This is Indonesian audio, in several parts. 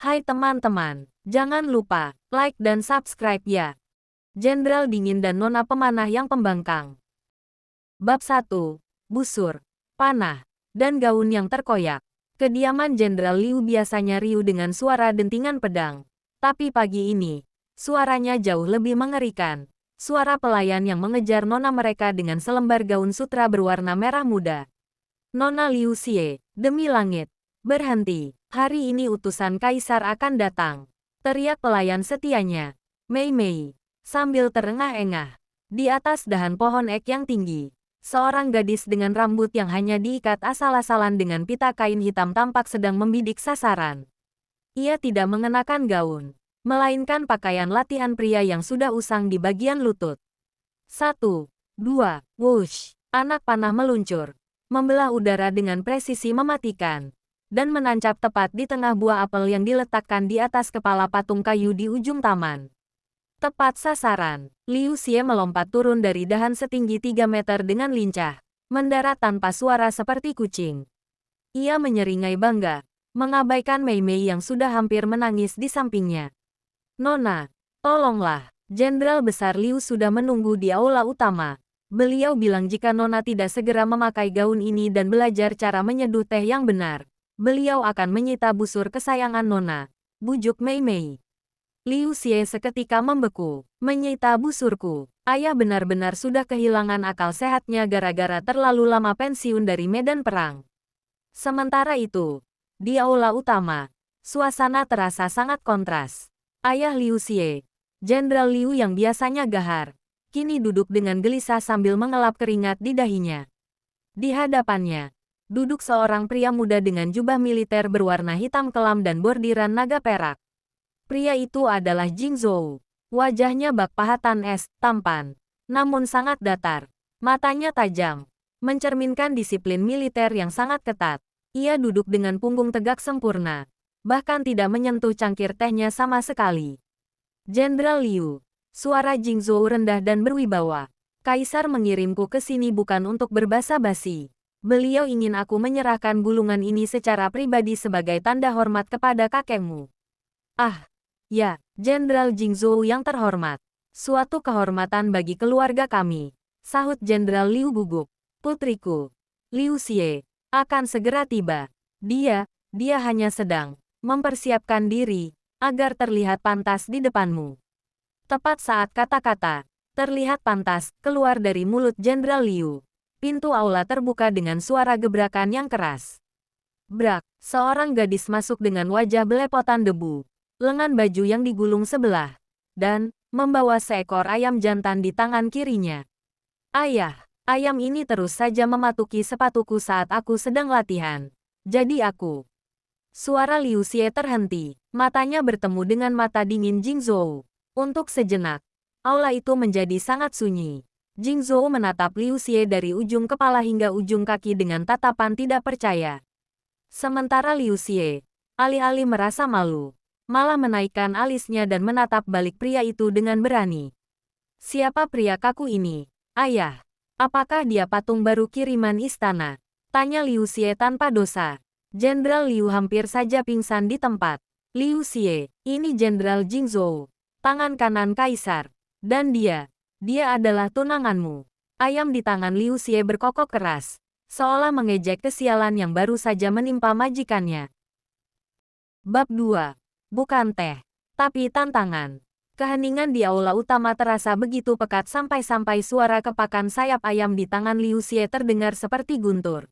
Hai teman-teman, jangan lupa like dan subscribe ya. Jenderal dingin dan nona pemanah yang pembangkang. Bab 1. Busur, panah, dan gaun yang terkoyak. Kediaman Jenderal Liu biasanya riuh dengan suara dentingan pedang. Tapi pagi ini, suaranya jauh lebih mengerikan. Suara pelayan yang mengejar nona mereka dengan selembar gaun sutra berwarna merah muda. Nona Liu Xie, demi langit, berhenti. Hari ini utusan kaisar akan datang. Teriak pelayan setianya. Mei Mei. Sambil terengah-engah. Di atas dahan pohon ek yang tinggi. Seorang gadis dengan rambut yang hanya diikat asal-asalan dengan pita kain hitam tampak sedang membidik sasaran. Ia tidak mengenakan gaun. Melainkan pakaian latihan pria yang sudah usang di bagian lutut. 1, 2, whoosh. Anak panah meluncur. Membelah udara dengan presisi mematikan. Dan menancap tepat di tengah buah apel yang diletakkan di atas kepala patung kayu di ujung taman. Tepat sasaran, Liu Xie melompat turun dari dahan setinggi 3 meter dengan lincah, mendarat tanpa suara seperti kucing. Ia menyeringai bangga, mengabaikan Mei Mei yang sudah hampir menangis di sampingnya. Nona, tolonglah, Jenderal Besar Liu sudah menunggu di aula utama. Beliau bilang jika Nona tidak segera memakai gaun ini dan belajar cara menyeduh teh yang benar, beliau akan menyita busur kesayangan Nona, bujuk Mei Mei. Liu Xie seketika membeku. Menyita busurku. Ayah benar-benar sudah kehilangan akal sehatnya gara-gara terlalu lama pensiun dari medan perang. Sementara itu, di aula utama, suasana terasa sangat kontras. Ayah Liu Xie, Jenderal Liu yang biasanya gahar, kini duduk dengan gelisah sambil mengelap keringat di dahinya. Di hadapannya, duduk seorang pria muda dengan jubah militer berwarna hitam kelam dan bordiran naga perak. Pria itu adalah Jing Zhou. Wajahnya bak pahatan es, tampan, namun sangat datar. Matanya tajam, mencerminkan disiplin militer yang sangat ketat. Ia duduk dengan punggung tegak sempurna, bahkan tidak menyentuh cangkir tehnya sama sekali. Jenderal Liu, suara Jing Zhou rendah dan berwibawa. Kaisar mengirimku ke sini bukan untuk berbasa-basi. Beliau ingin aku menyerahkan gulungan ini secara pribadi sebagai tanda hormat kepada kakekmu. Ah, ya, Jenderal Jing Zhou yang terhormat. Suatu kehormatan bagi keluarga kami, sahut Jenderal Liu gugup. Putriku, Liu Xie, akan segera tiba. Dia hanya sedang mempersiapkan diri agar terlihat pantas di depanmu. Tepat saat kata-kata terlihat pantas keluar dari mulut Jenderal Liu, pintu aula terbuka dengan suara gebrakan yang keras. Brak, seorang gadis masuk dengan wajah belepotan debu, lengan baju yang digulung sebelah, dan membawa seekor ayam jantan di tangan kirinya. Ayah, ayam ini terus saja mematuki sepatuku saat aku sedang latihan. Jadi aku. Suara Liu Xie terhenti, matanya bertemu dengan mata dingin Jing Zhou. Untuk sejenak, aula itu menjadi sangat sunyi. Jing Zhou menatap Liu Xie dari ujung kepala hingga ujung kaki dengan tatapan tidak percaya. Sementara Liu Xie, alih-alih merasa malu, malah menaikkan alisnya dan menatap balik pria itu dengan berani. Siapa pria kaku ini? Ayah, apakah dia patung baru kiriman istana? Tanya Liu Xie tanpa dosa. Jenderal Liu hampir saja pingsan di tempat. Liu Xie, ini Jenderal Jing Zhou, tangan kanan kaisar. Dan dia adalah tunanganmu. Ayam di tangan Liu Xie berkokok keras, seolah mengejek kesialan yang baru saja menimpa majikannya. Bab 2. Bukan teh, tapi tantangan. Keheningan di aula utama terasa begitu pekat sampai-sampai suara kepakan sayap ayam di tangan Liu Xie terdengar seperti guntur.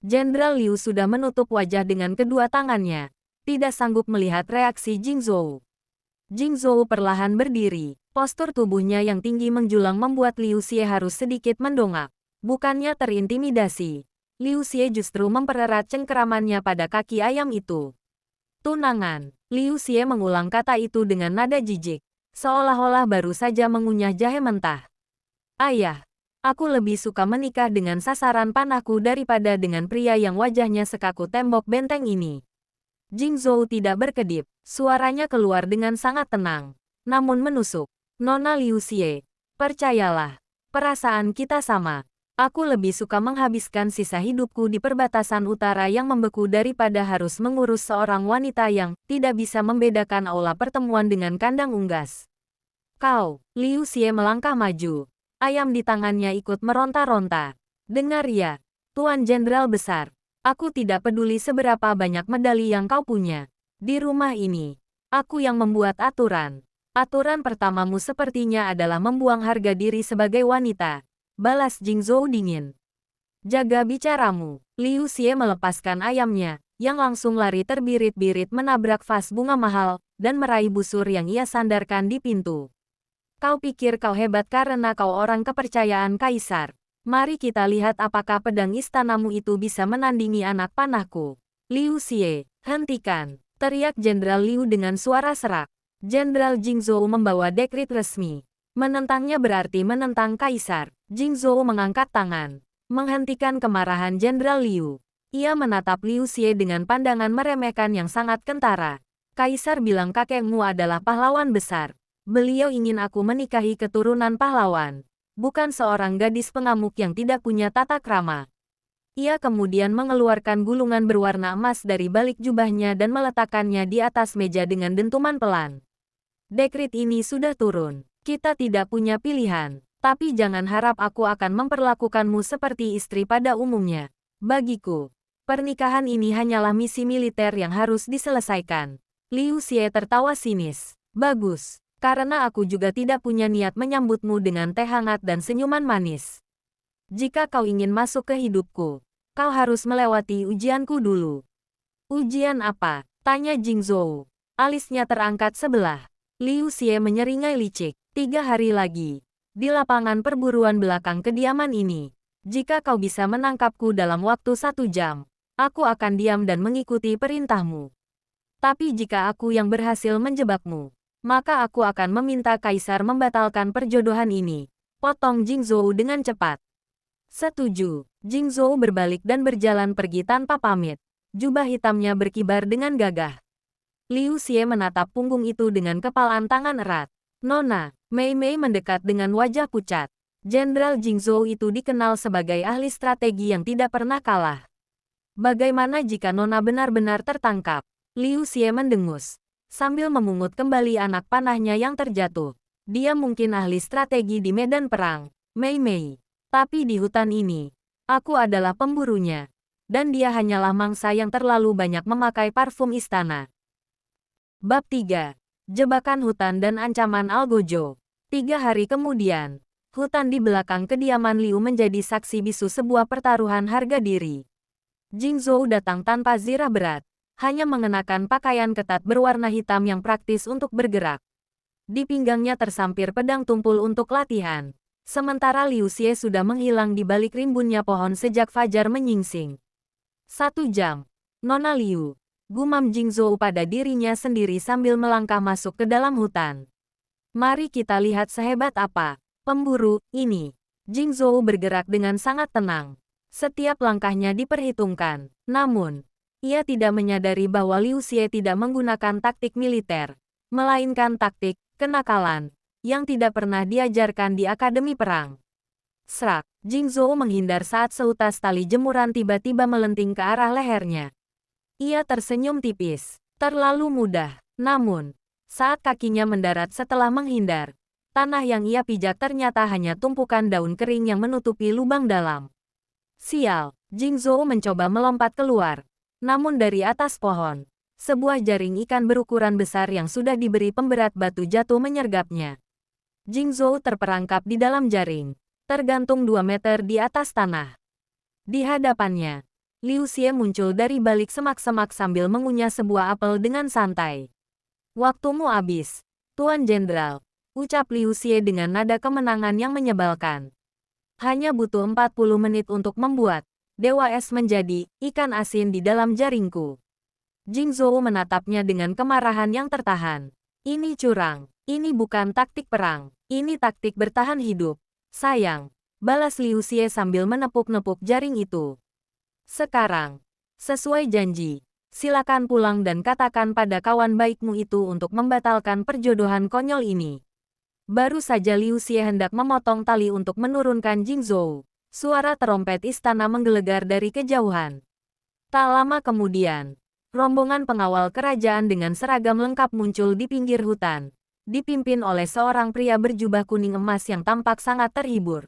Jenderal Liu sudah menutup wajah dengan kedua tangannya, tidak sanggup melihat reaksi Jing Zhou. Jing Zhou perlahan berdiri, postur tubuhnya yang tinggi menjulang membuat Liu Xie harus sedikit mendongak. Bukannya terintimidasi, Liu Xie justru mempererat cengkeramannya pada kaki ayam itu. Tunangan. Liu Xie mengulang kata itu dengan nada jijik, seolah-olah baru saja mengunyah jahe mentah. Ayah, aku lebih suka menikah dengan sasaran panahku daripada dengan pria yang wajahnya sekaku tembok benteng ini. Jing Zhou tidak berkedip, suaranya keluar dengan sangat tenang, namun menusuk. Nona Liu Xie, percayalah, perasaan kita sama. Aku lebih suka menghabiskan sisa hidupku di perbatasan utara yang membeku daripada harus mengurus seorang wanita yang tidak bisa membedakan aula pertemuan dengan kandang unggas. Kau, Liu Xie melangkah maju. Ayam di tangannya ikut meronta-ronta. Dengar ya, Tuan Jenderal Besar. Aku tidak peduli seberapa banyak medali yang kau punya. Di rumah ini, aku yang membuat aturan. Aturan pertamamu sepertinya adalah membuang harga diri sebagai wanita. Balas Jingzhou dingin. Jaga bicaramu. Liu Xie melepaskan ayamnya, yang langsung lari terbirit-birit menabrak vas bunga mahal, dan meraih busur yang ia sandarkan di pintu. Kau pikir kau hebat karena kau orang kepercayaan Kaisar. Mari kita lihat apakah pedang istanamu itu bisa menandingi anak panahku. Liu Xie, hentikan, teriak Jenderal Liu dengan suara serak. Jenderal Jingzhou membawa dekrit resmi. Menentangnya berarti menentang Kaisar. Jingzhou mengangkat tangan, menghentikan kemarahan Jenderal Liu. Ia menatap Liu Xie dengan pandangan meremehkan yang sangat kentara. Kaisar bilang kakekmu adalah pahlawan besar. Beliau ingin aku menikahi keturunan pahlawan, bukan seorang gadis pengamuk yang tidak punya tata krama. Ia kemudian mengeluarkan gulungan berwarna emas dari balik jubahnya dan meletakkannya di atas meja dengan dentuman pelan. Dekrit ini sudah turun. Kita tidak punya pilihan, tapi jangan harap aku akan memperlakukanmu seperti istri pada umumnya. Bagiku, pernikahan ini hanyalah misi militer yang harus diselesaikan. Liu Xie tertawa sinis. Bagus. Karena aku juga tidak punya niat menyambutmu dengan teh hangat dan senyuman manis. Jika kau ingin masuk ke hidupku, kau harus melewati ujianku dulu. Ujian apa? Tanya Jingzhou. Alisnya terangkat sebelah. Liu Xie menyeringai licik. 3 hari lagi. Di lapangan perburuan belakang kediaman ini. Jika kau bisa menangkapku dalam waktu 1 jam, aku akan diam dan mengikuti perintahmu. Tapi jika aku yang berhasil menjebakmu, maka aku akan meminta Kaisar membatalkan perjodohan ini. Potong Jingzhou dengan cepat. Setuju. Jingzhou berbalik dan berjalan pergi tanpa pamit. Jubah hitamnya berkibar dengan gagah. Liu Xie menatap punggung itu dengan kepalan tangan erat. Nona, Mei Mei mendekat dengan wajah pucat. Jenderal Jingzhou itu dikenal sebagai ahli strategi yang tidak pernah kalah. Bagaimana jika Nona benar-benar tertangkap? Liu Xie mendengus, sambil memungut kembali anak panahnya yang terjatuh. Dia mungkin ahli strategi di medan perang, Mei Mei. Tapi di hutan ini, aku adalah pemburunya. Dan dia hanyalah mangsa yang terlalu banyak memakai parfum istana. Bab 3. Jebakan hutan dan ancaman Algojo. 3 hari kemudian, hutan di belakang kediaman Liu menjadi saksi bisu sebuah pertaruhan harga diri. Jingzhou datang tanpa zirah berat, hanya mengenakan pakaian ketat berwarna hitam yang praktis untuk bergerak. Di pinggangnya tersampir pedang tumpul untuk latihan. Sementara Liu Xie sudah menghilang di balik rimbunnya pohon sejak fajar menyingsing. 1 jam. Nona Liu, gumam Jingzhou pada dirinya sendiri sambil melangkah masuk ke dalam hutan. Mari kita lihat sehebat apa pemburu ini. Jingzhou bergerak dengan sangat tenang. Setiap langkahnya diperhitungkan. Namun, ia tidak menyadari bahwa Liu Xie tidak menggunakan taktik militer, melainkan taktik kenakalan yang tidak pernah diajarkan di akademi perang. Serak, Jingzhou menghindar saat seutas tali jemuran tiba-tiba melenting ke arah lehernya. Ia tersenyum tipis, terlalu mudah. Namun, saat kakinya mendarat setelah menghindar, tanah yang ia pijak ternyata hanya tumpukan daun kering yang menutupi lubang dalam. Sial, Jingzhou mencoba melompat keluar. Namun dari atas pohon, sebuah jaring ikan berukuran besar yang sudah diberi pemberat batu jatuh menyergapnya. Jingzhou terperangkap di dalam jaring, tergantung 2 meter di atas tanah. Di hadapannya, Liu Xie muncul dari balik semak-semak sambil mengunyah sebuah apel dengan santai. Waktumu habis, Tuan Jenderal, ucap Liu Xie dengan nada kemenangan yang menyebalkan. Hanya butuh 40 menit untuk membuat Dewa Es menjadi ikan asin di dalam jaringku. Jingzhou menatapnya dengan kemarahan yang tertahan. Ini curang. Ini bukan taktik perang. Ini taktik bertahan hidup. Sayang, balas Liu Xie sambil menepuk-nepuk jaring itu. Sekarang, sesuai janji, silakan pulang dan katakan pada kawan baikmu itu untuk membatalkan perjodohan konyol ini. Baru saja Liu Xie hendak memotong tali untuk menurunkan Jingzhou. Suara trompet istana menggelegar dari kejauhan. Tak lama kemudian, rombongan pengawal kerajaan dengan seragam lengkap muncul di pinggir hutan, dipimpin oleh seorang pria berjubah kuning emas yang tampak sangat terhibur.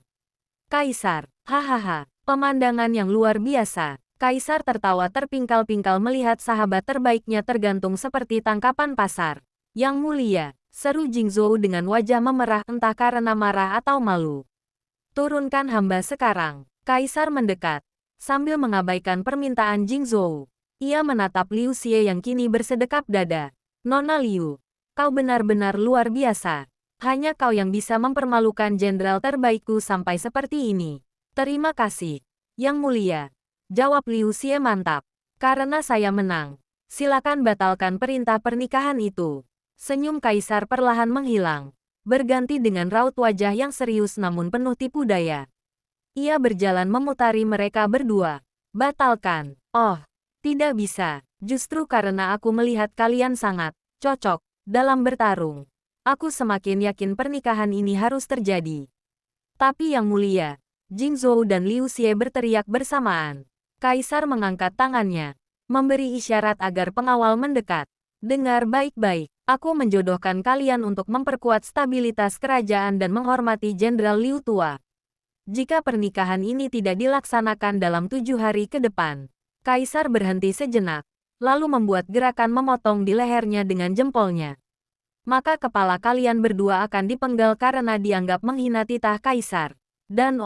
Kaisar, hahaha, pemandangan yang luar biasa. Kaisar tertawa terpingkal-pingkal melihat sahabat terbaiknya tergantung seperti tangkapan pasar. Yang mulia, seru Jingzhou dengan wajah memerah entah karena marah atau malu. Turunkan hamba sekarang. Kaisar mendekat, sambil mengabaikan permintaan Jingzhou. Ia menatap Liu Xie yang kini bersedekap dada. Nona Liu, kau benar-benar luar biasa. Hanya kau yang bisa mempermalukan jenderal terbaikku sampai seperti ini. Terima kasih, Yang Mulia. Jawab Liu Xie mantap. Karena saya menang, silakan batalkan perintah pernikahan itu. Senyum Kaisar perlahan menghilang, berganti dengan raut wajah yang serius namun penuh tipu daya. Ia berjalan memutari mereka berdua. Batalkan. Oh, tidak bisa. Justru karena aku melihat kalian sangat cocok dalam bertarung. Aku semakin yakin pernikahan ini harus terjadi. Tapi Yang Mulia, Jingzhou dan Liu Xie berteriak bersamaan. Kaisar mengangkat tangannya, memberi isyarat agar pengawal mendekat. Dengar baik-baik, aku menjodohkan kalian untuk memperkuat stabilitas kerajaan dan menghormati Jenderal Liu tua. Jika pernikahan ini tidak dilaksanakan dalam 7 hari ke depan, Kaisar berhenti sejenak, lalu membuat gerakan memotong di lehernya dengan jempolnya. Maka kepala kalian berdua akan dipenggal karena dianggap menghina titah Kaisar. Dan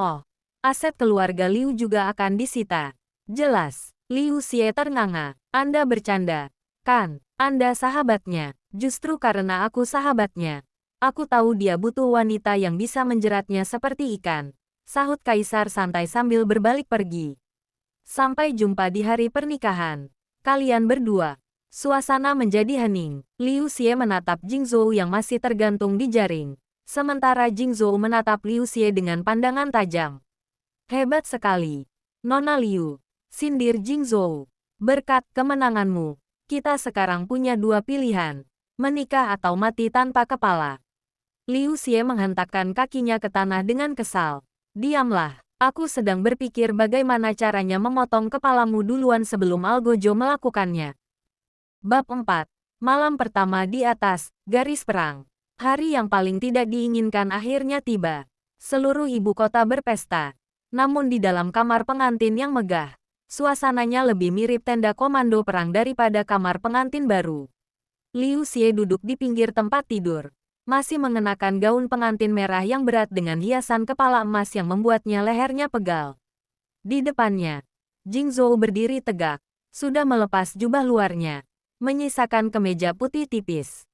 aset keluarga Liu juga akan disita. Jelas, Liu Xie ternganga. Anda bercanda, kan? Anda sahabatnya. Justru karena aku sahabatnya, aku tahu dia butuh wanita yang bisa menjeratnya seperti ikan. Sahut Kaisar santai sambil berbalik pergi. Sampai jumpa di hari pernikahan. Kalian berdua. Suasana menjadi hening. Liu Xie menatap Jingzhou yang masih tergantung di jaring. Sementara Jingzhou menatap Liu Xie dengan pandangan tajam. Hebat sekali, Nona Liu, sindir Jingzhou. Berkat kemenanganmu, kita sekarang punya 2 pilihan. Menikah atau mati tanpa kepala. Liu Xie menghentakkan kakinya ke tanah dengan kesal. Diamlah, aku sedang berpikir bagaimana caranya memotong kepalamu duluan sebelum Algojo melakukannya. Bab 4. Malam pertama di atas garis perang. Hari yang paling tidak diinginkan akhirnya tiba. Seluruh ibu kota berpesta. Namun di dalam kamar pengantin yang megah, suasananya lebih mirip tenda komando perang daripada kamar pengantin baru. Liu Xie duduk di pinggir tempat tidur, masih mengenakan gaun pengantin merah yang berat dengan hiasan kepala emas yang membuatnya lehernya pegal. Di depannya, Jingzhou berdiri tegak, sudah melepas jubah luarnya, menyisakan kemeja putih tipis.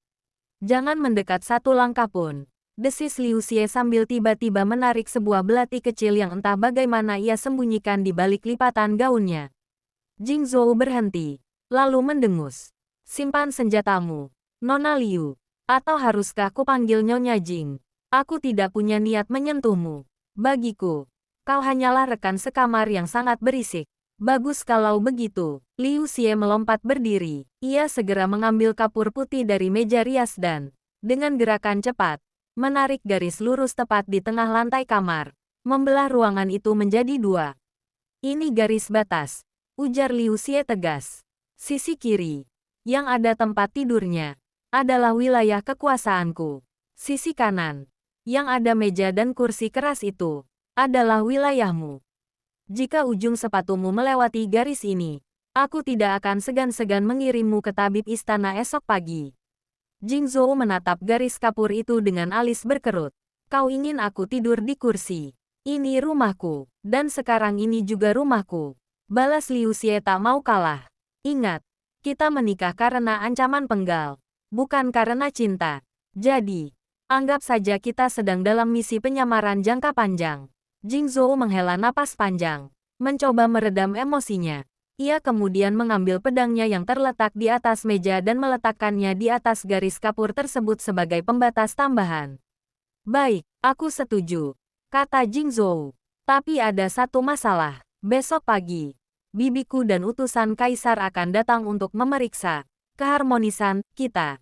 Jangan mendekat satu langkah pun, desis Liu Xie sambil tiba-tiba menarik sebuah belati kecil yang entah bagaimana ia sembunyikan di balik lipatan gaunnya. Jingzhou berhenti, lalu mendengus. Simpan senjatamu, Nona Liu. Atau haruskah kupanggil Nyonya Jing? Aku tidak punya niat menyentuhmu. Bagiku, kau hanyalah rekan sekamar yang sangat berisik. Bagus kalau begitu. Liu Xie melompat berdiri. Ia segera mengambil kapur putih dari meja rias dan, dengan gerakan cepat, menarik garis lurus tepat di tengah lantai kamar, membelah ruangan itu menjadi 2. Ini garis batas, ujar Liu Xie tegas. Sisi kiri, yang ada tempat tidurnya, adalah wilayah kekuasaanku. Sisi kanan, yang ada meja dan kursi keras itu, adalah wilayahmu. Jika ujung sepatumu melewati garis ini, aku tidak akan segan-segan mengirimmu ke tabib istana esok pagi. Jingzhou menatap garis kapur itu dengan alis berkerut. Kau ingin aku tidur di kursi? Ini rumahku, dan sekarang ini juga rumahku. Balas Liu Xie tak mau kalah. Ingat, kita menikah karena ancaman penggal, bukan karena cinta. Jadi, anggap saja kita sedang dalam misi penyamaran jangka panjang. Jingzhou menghela napas panjang, mencoba meredam emosinya. Ia kemudian mengambil pedangnya yang terletak di atas meja dan meletakkannya di atas garis kapur tersebut sebagai pembatas tambahan. Baik, aku setuju, kata Jingzhou. Tapi ada satu masalah. Besok pagi, bibiku dan utusan kaisar akan datang untuk memeriksa keharmonisan kita.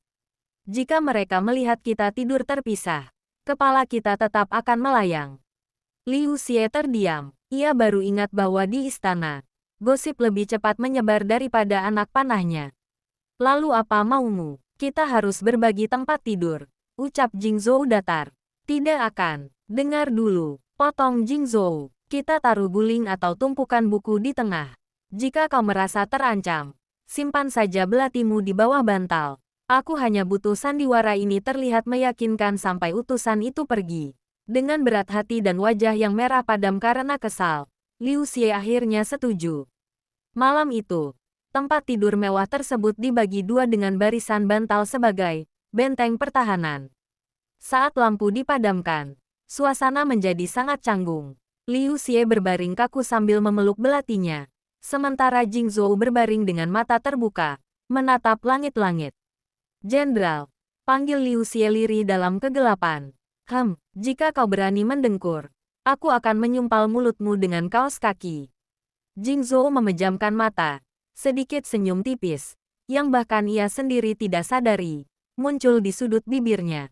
Jika mereka melihat kita tidur terpisah, kepala kita tetap akan melayang. Liu Xie terdiam. Ia baru ingat bahwa di istana, gosip lebih cepat menyebar daripada anak panahnya. Lalu apa maumu? Kita harus berbagi tempat tidur, ucap Jingzhou datar. Tidak akan. Dengar dulu, potong Jingzhou. Kita taruh guling atau tumpukan buku di tengah. Jika kau merasa terancam, simpan saja belatimu di bawah bantal. Aku hanya butuh sandiwara ini terlihat meyakinkan sampai utusan itu pergi. Dengan berat hati dan wajah yang merah padam karena kesal, Liu Xie akhirnya setuju. Malam itu, tempat tidur mewah tersebut dibagi dua dengan barisan bantal sebagai benteng pertahanan. Saat lampu dipadamkan, suasana menjadi sangat canggung. Liu Xie berbaring kaku sambil memeluk belatinya, sementara Jingzhou berbaring dengan mata terbuka, menatap langit-langit. Jenderal, panggil Liu Xie lirih dalam kegelapan. Jika kau berani mendengkur, aku akan menyumpal mulutmu dengan kaos kaki. Jingzhou memejamkan mata, sedikit senyum tipis, yang bahkan ia sendiri tidak sadari, muncul di sudut bibirnya.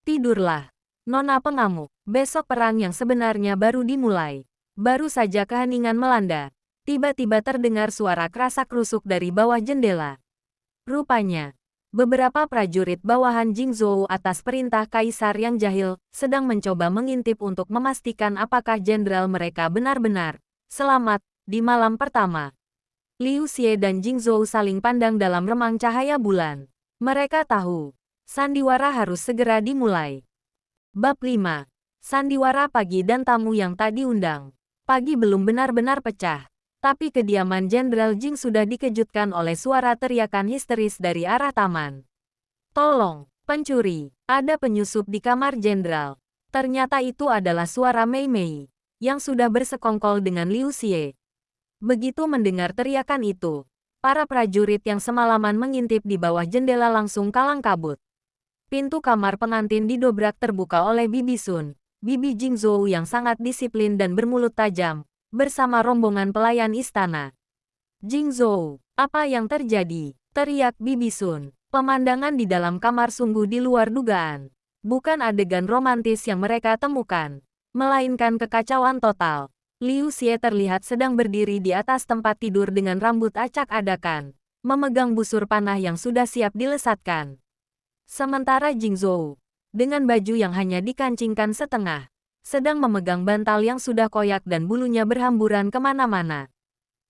Tidurlah, nona pengamuk, besok perang yang sebenarnya baru dimulai. Baru saja keheningan melanda, tiba-tiba terdengar suara kerasak-kerusuk dari bawah jendela. Rupanya, beberapa prajurit bawahan Jingzhou atas perintah kaisar yang jahil sedang mencoba mengintip untuk memastikan apakah jenderal mereka benar-benar selamat di malam pertama. Liu Xie dan Jingzhou saling pandang dalam remang cahaya bulan. Mereka tahu, sandiwara harus segera dimulai. Bab 5. Sandiwara pagi dan tamu yang tak diundang. Pagi belum benar-benar pecah. Tapi kediaman Jenderal Jing sudah dikejutkan oleh suara teriakan histeris dari arah taman. Tolong, pencuri, ada penyusup di kamar Jenderal. Ternyata itu adalah suara Mei Mei, yang sudah bersekongkol dengan Liu Xie. Begitu mendengar teriakan itu, para prajurit yang semalaman mengintip di bawah jendela langsung kalang kabut. Pintu kamar pengantin didobrak terbuka oleh Bibi Sun, Bibi Jingzhou yang sangat disiplin dan bermulut tajam, bersama rombongan pelayan istana. Jingzhou, apa yang terjadi? Teriak Bibi Sun. Pemandangan di dalam kamar sungguh di luar dugaan. Bukan adegan romantis yang mereka temukan, melainkan kekacauan total. Liu Xie terlihat sedang berdiri di atas tempat tidur dengan rambut acak-adakan, memegang busur panah yang sudah siap dilesatkan. Sementara Jingzhou, dengan baju yang hanya dikancingkan setengah, sedang memegang bantal yang sudah koyak dan bulunya berhamburan kemana-mana.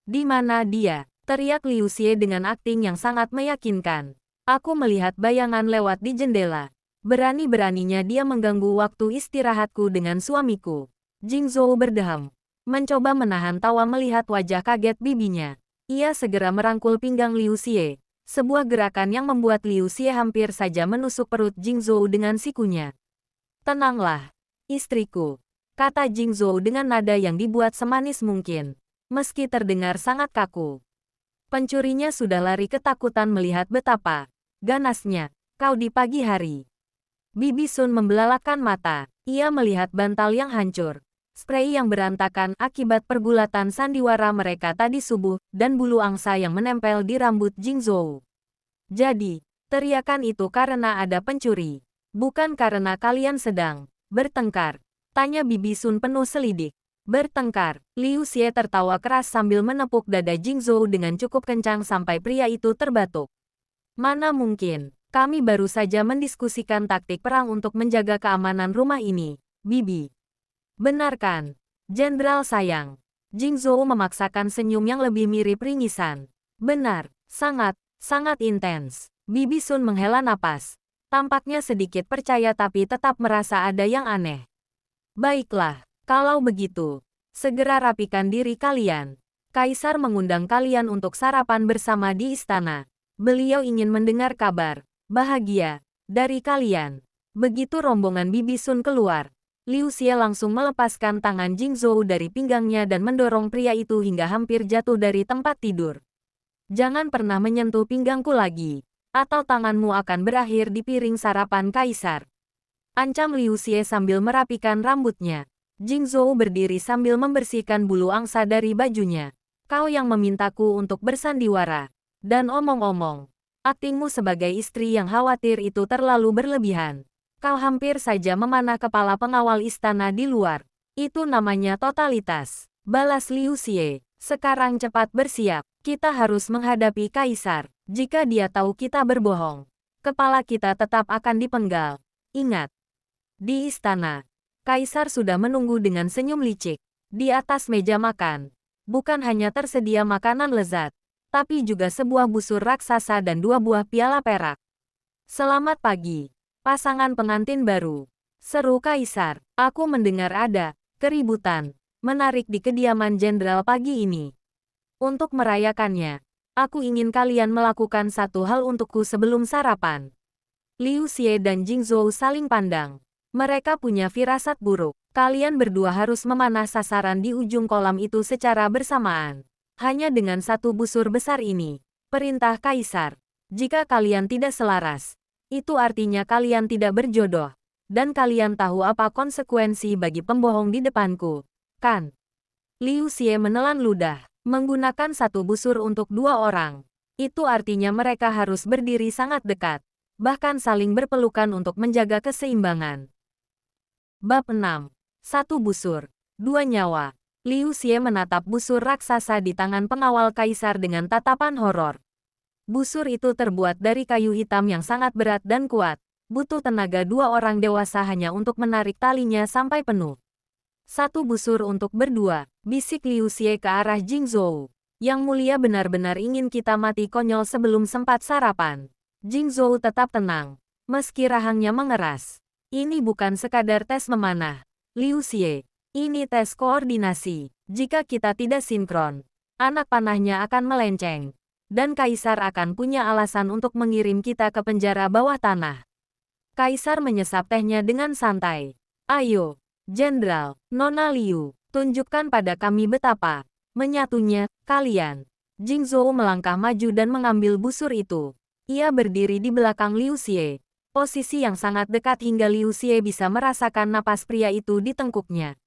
Di mana dia? Teriak Liu Xie dengan akting yang sangat meyakinkan. Aku melihat bayangan lewat di jendela. Berani-beraninya dia mengganggu waktu istirahatku dengan suamiku. Jingzhou berdeham, mencoba menahan tawa melihat wajah kaget bibinya. Ia segera merangkul pinggang Liu Xie, sebuah gerakan yang membuat Liu Xie hampir saja menusuk perut Jingzhou dengan sikunya. Tenanglah, istriku, kata Jingzhou dengan nada yang dibuat semanis mungkin, meski terdengar sangat kaku. Pencurinya sudah lari ketakutan melihat betapa ganasnya kau di pagi hari. Bibi Sun membelalakkan mata, ia melihat bantal yang hancur, sprei yang berantakan akibat pergulatan sandiwara mereka tadi subuh, dan bulu angsa yang menempel di rambut Jingzhou. Jadi, teriakan itu karena ada pencuri, bukan karena kalian sedang bertengkar, tanya Bibi Sun penuh selidik. Bertengkar, Liu Xie tertawa keras sambil menepuk dada Jingzhou dengan cukup kencang sampai pria itu terbatuk. Mana mungkin, kami baru saja mendiskusikan taktik perang untuk menjaga keamanan rumah ini, Bibi. Benarkan, Jenderal sayang. Jingzhou memaksakan senyum yang lebih mirip ringisan. Benar, sangat intens. Bibi Sun menghela napas. Tampaknya sedikit percaya tapi tetap merasa ada yang aneh. Baiklah, kalau begitu, segera rapikan diri kalian. Kaisar mengundang kalian untuk sarapan bersama di istana. Beliau ingin mendengar kabar bahagia dari kalian. Begitu rombongan Bibi Sun keluar, Liu Xie langsung melepaskan tangan Jingzhou dari pinggangnya dan mendorong pria itu hingga hampir jatuh dari tempat tidur. Jangan pernah menyentuh pinggangku lagi, atau tanganmu akan berakhir di piring sarapan kaisar. Ancam Liu Xie sambil merapikan rambutnya. Jingzhou berdiri sambil membersihkan bulu angsa dari bajunya. Kau yang memintaku untuk bersandiwara. Dan omong-omong, aktingmu sebagai istri yang khawatir itu terlalu berlebihan. Kau hampir saja memanah kepala pengawal istana di luar. Itu namanya totalitas. Balas Liu Xie. Sekarang cepat bersiap. Kita harus menghadapi Kaisar. Jika dia tahu kita berbohong, kepala kita tetap akan dipenggal. Ingat, di istana, Kaisar sudah menunggu dengan senyum licik. Di atas meja makan, bukan hanya tersedia makanan lezat, tapi juga sebuah busur raksasa dan 2 buah piala perak. Selamat pagi, pasangan pengantin baru. Seru Kaisar. Aku mendengar ada keributan menarik di kediaman jenderal pagi ini. Untuk merayakannya, aku ingin kalian melakukan satu hal untukku sebelum sarapan. Liu Xie dan Jing Zhou saling pandang. Mereka punya firasat buruk. Kalian berdua harus memanah sasaran di ujung kolam itu secara bersamaan. Hanya dengan satu busur besar ini. Perintah Kaisar. Jika kalian tidak selaras, itu artinya kalian tidak berjodoh. Dan kalian tahu apa konsekuensi bagi pembohong di depanku, kan? Liu Xie menelan ludah. Menggunakan satu busur untuk 2 orang. Itu artinya mereka harus berdiri sangat dekat. Bahkan saling berpelukan untuk menjaga keseimbangan. Bab 6. Satu busur, 2 nyawa. Liu Xie menatap busur raksasa di tangan pengawal Kaisar dengan tatapan horor. Busur itu terbuat dari kayu hitam yang sangat berat dan kuat. Butuh tenaga 2 orang dewasa hanya untuk menarik talinya sampai penuh. Satu busur untuk berdua, bisik Liu Xie ke arah Jing Zhou. Yang mulia benar-benar ingin kita mati konyol sebelum sempat sarapan. Jing Zhou tetap tenang, meski rahangnya mengeras. Ini bukan sekadar tes memanah. Liu Xie, ini tes koordinasi. Jika kita tidak sinkron, anak panahnya akan melenceng. Dan Kaisar akan punya alasan untuk mengirim kita ke penjara bawah tanah. Kaisar menyesap tehnya dengan santai. Ayo, Jenderal, Nona Liu, tunjukkan pada kami betapa menyatunya kalian. Jing Zhou melangkah maju dan mengambil busur itu. Ia berdiri di belakang Liu Xie. Posisi yang sangat dekat hingga Liu Xie bisa merasakan napas pria itu di tengkuknya.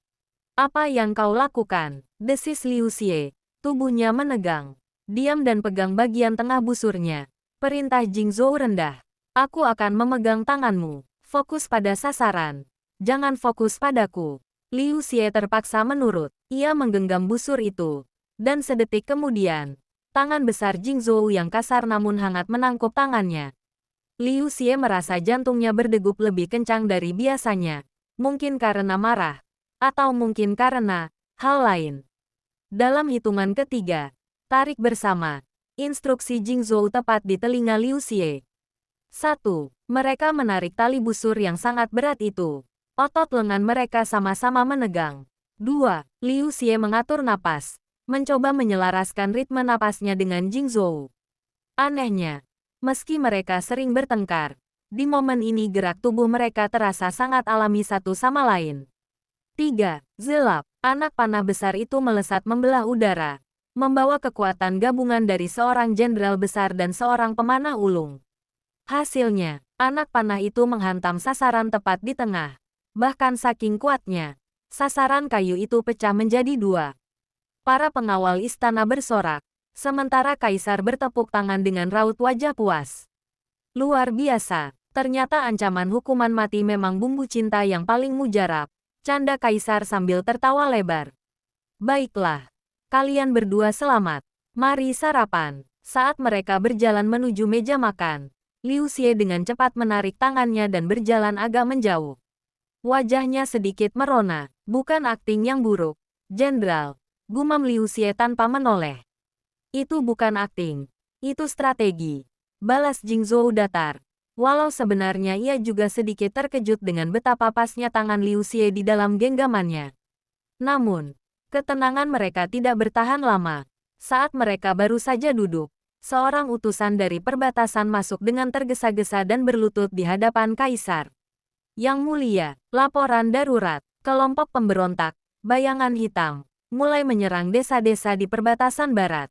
Apa yang kau lakukan? Desis Liu Xie. Tubuhnya menegang. Diam dan pegang bagian tengah busurnya. Perintah Jing Zhou rendah. Aku akan memegang tanganmu. Fokus pada sasaran. Jangan fokus padaku. Liu Xie terpaksa menurut. Ia menggenggam busur itu. Dan sedetik kemudian, tangan besar Jing Zhou yang kasar namun hangat menangkup tangannya. Liu Xie merasa jantungnya berdegup lebih kencang dari biasanya. Mungkin karena marah. Atau mungkin karena hal lain. Dalam hitungan ketiga, tarik bersama. Instruksi Jing Zhou tepat di telinga Liu Xie. 1. Mereka menarik tali busur yang sangat berat itu. Otot lengan mereka sama-sama menegang. 2. Liu Xie mengatur napas. Mencoba menyelaraskan ritme napasnya dengan Jing Zhou. Anehnya, meski mereka sering bertengkar, di momen ini gerak tubuh mereka terasa sangat alami satu sama lain. 3. Zelap. Anak panah besar itu melesat membelah udara. Membawa kekuatan gabungan dari seorang jenderal besar dan seorang pemanah ulung. Hasilnya, anak panah itu menghantam sasaran tepat di tengah. Bahkan saking kuatnya, sasaran kayu itu pecah menjadi 2. Para pengawal istana bersorak. Sementara Kaisar bertepuk tangan dengan raut wajah puas. Luar biasa, ternyata ancaman hukuman mati memang bumbu cinta yang paling mujarab. Canda Kaisar sambil tertawa lebar. Baiklah, kalian berdua selamat. Mari sarapan. Saat mereka berjalan menuju meja makan, Liu Xie dengan cepat menarik tangannya dan berjalan agak menjauh. Wajahnya sedikit merona, bukan akting yang buruk. Jenderal, gumam Liu Xie tanpa menoleh. Itu bukan akting. Itu strategi. Balas Jing Zhou datar. Walau sebenarnya ia juga sedikit terkejut dengan betapa pasnya tangan Liu Xie di dalam genggamannya. Namun, ketenangan mereka tidak bertahan lama. Saat mereka baru saja duduk, seorang utusan dari perbatasan masuk dengan tergesa-gesa dan berlutut di hadapan Kaisar. Yang mulia, laporan darurat. Kelompok pemberontak, bayangan hitam, mulai menyerang desa-desa di perbatasan barat.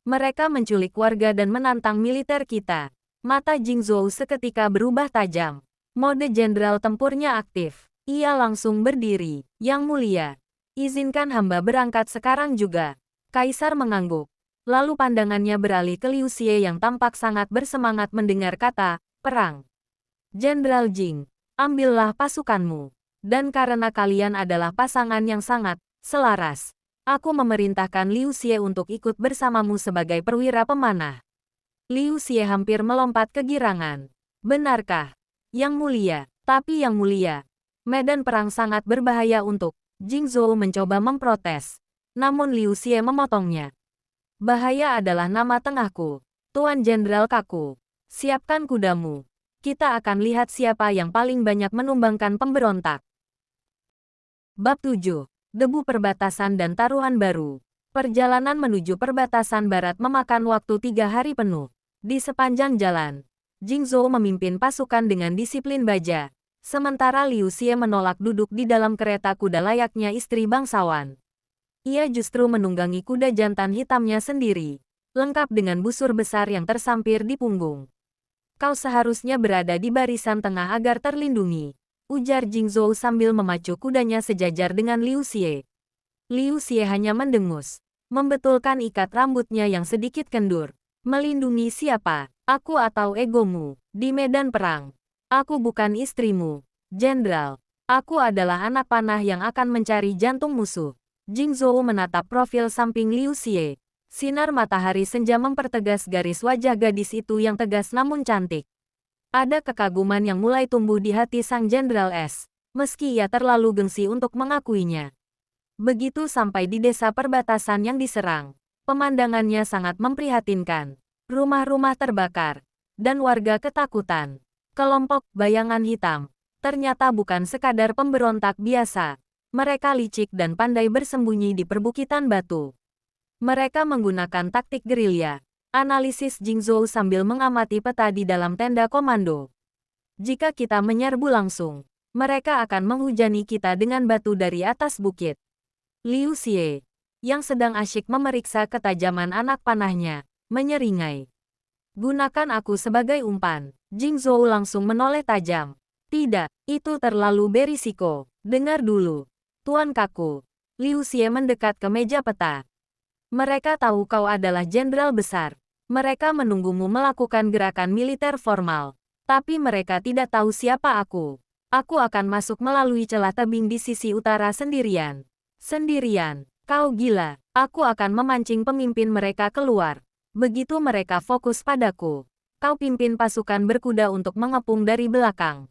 Mereka menculik warga dan menantang militer kita. Mata Jing Zhou seketika berubah tajam. Mode jenderal tempurnya aktif. Ia langsung berdiri. Yang mulia, izinkan hamba berangkat sekarang juga. Kaisar mengangguk. Lalu pandangannya beralih ke Liu Xie yang tampak sangat bersemangat mendengar kata, perang. Jenderal Jing, ambillah pasukanmu. Dan karena kalian adalah pasangan yang sangat selaras, aku memerintahkan Liu Xie untuk ikut bersamamu sebagai perwira pemanah. Liu Xie hampir melompat kegirangan. Benarkah? Yang mulia, tapi yang mulia. Medan perang sangat berbahaya untuk Jingzhou mencoba memprotes. Namun Liu Xie memotongnya. Bahaya adalah nama tengahku. Tuan Jenderal Kaku, siapkan kudamu. Kita akan lihat siapa yang paling banyak menumbangkan pemberontak. Bab 7. Debu perbatasan dan taruhan baru. Perjalanan menuju perbatasan barat memakan waktu 3 hari penuh. Di sepanjang jalan, Jingzhou memimpin pasukan dengan disiplin baja. Sementara Liu Xie menolak duduk di dalam kereta kuda layaknya istri bangsawan. Ia justru menunggangi kuda jantan hitamnya sendiri, lengkap dengan busur besar yang tersampir di punggung. Kau seharusnya berada di barisan tengah agar terlindungi, ujar Jingzhou sambil memacu kudanya sejajar dengan Liu Xie. Liu Xie hanya mendengus, membetulkan ikat rambutnya yang sedikit kendur. Melindungi siapa? Aku atau egomu? Di medan perang, aku bukan istrimu, Jenderal. Aku adalah anak panah yang akan mencari jantung musuh. Jingzhou menatap profil samping Liu Xie. Sinar matahari senja mempertegas garis wajah gadis itu yang tegas namun cantik. Ada kekaguman yang mulai tumbuh di hati sang Jenderal S, meski ia terlalu gengsi untuk mengakuinya. Begitu sampai di desa perbatasan yang diserang, pemandangannya sangat memprihatinkan. Rumah-rumah terbakar, dan warga ketakutan. Kelompok bayangan hitam ternyata bukan sekadar pemberontak biasa. Mereka licik dan pandai bersembunyi di perbukitan batu. Mereka menggunakan taktik gerilya. Analisis Jingzhou sambil mengamati peta di dalam tenda komando. Jika kita menyerbu langsung, mereka akan menghujani kita dengan batu dari atas bukit. Liu Xie, yang sedang asyik memeriksa ketajaman anak panahnya, menyeringai. Gunakan aku sebagai umpan. Jingzhou langsung menoleh tajam. Tidak, itu terlalu berisiko. Dengar dulu, Tuan Kaku. Liu Xie mendekat ke meja peta. Mereka tahu kau adalah jenderal besar. Mereka menunggumu melakukan gerakan militer formal. Tapi mereka tidak tahu siapa aku. Aku akan masuk melalui celah tebing di sisi utara sendirian. Sendirian? Kau gila. Aku akan memancing pemimpin mereka keluar. Begitu mereka fokus padaku, kau pimpin pasukan berkuda untuk mengepung dari belakang.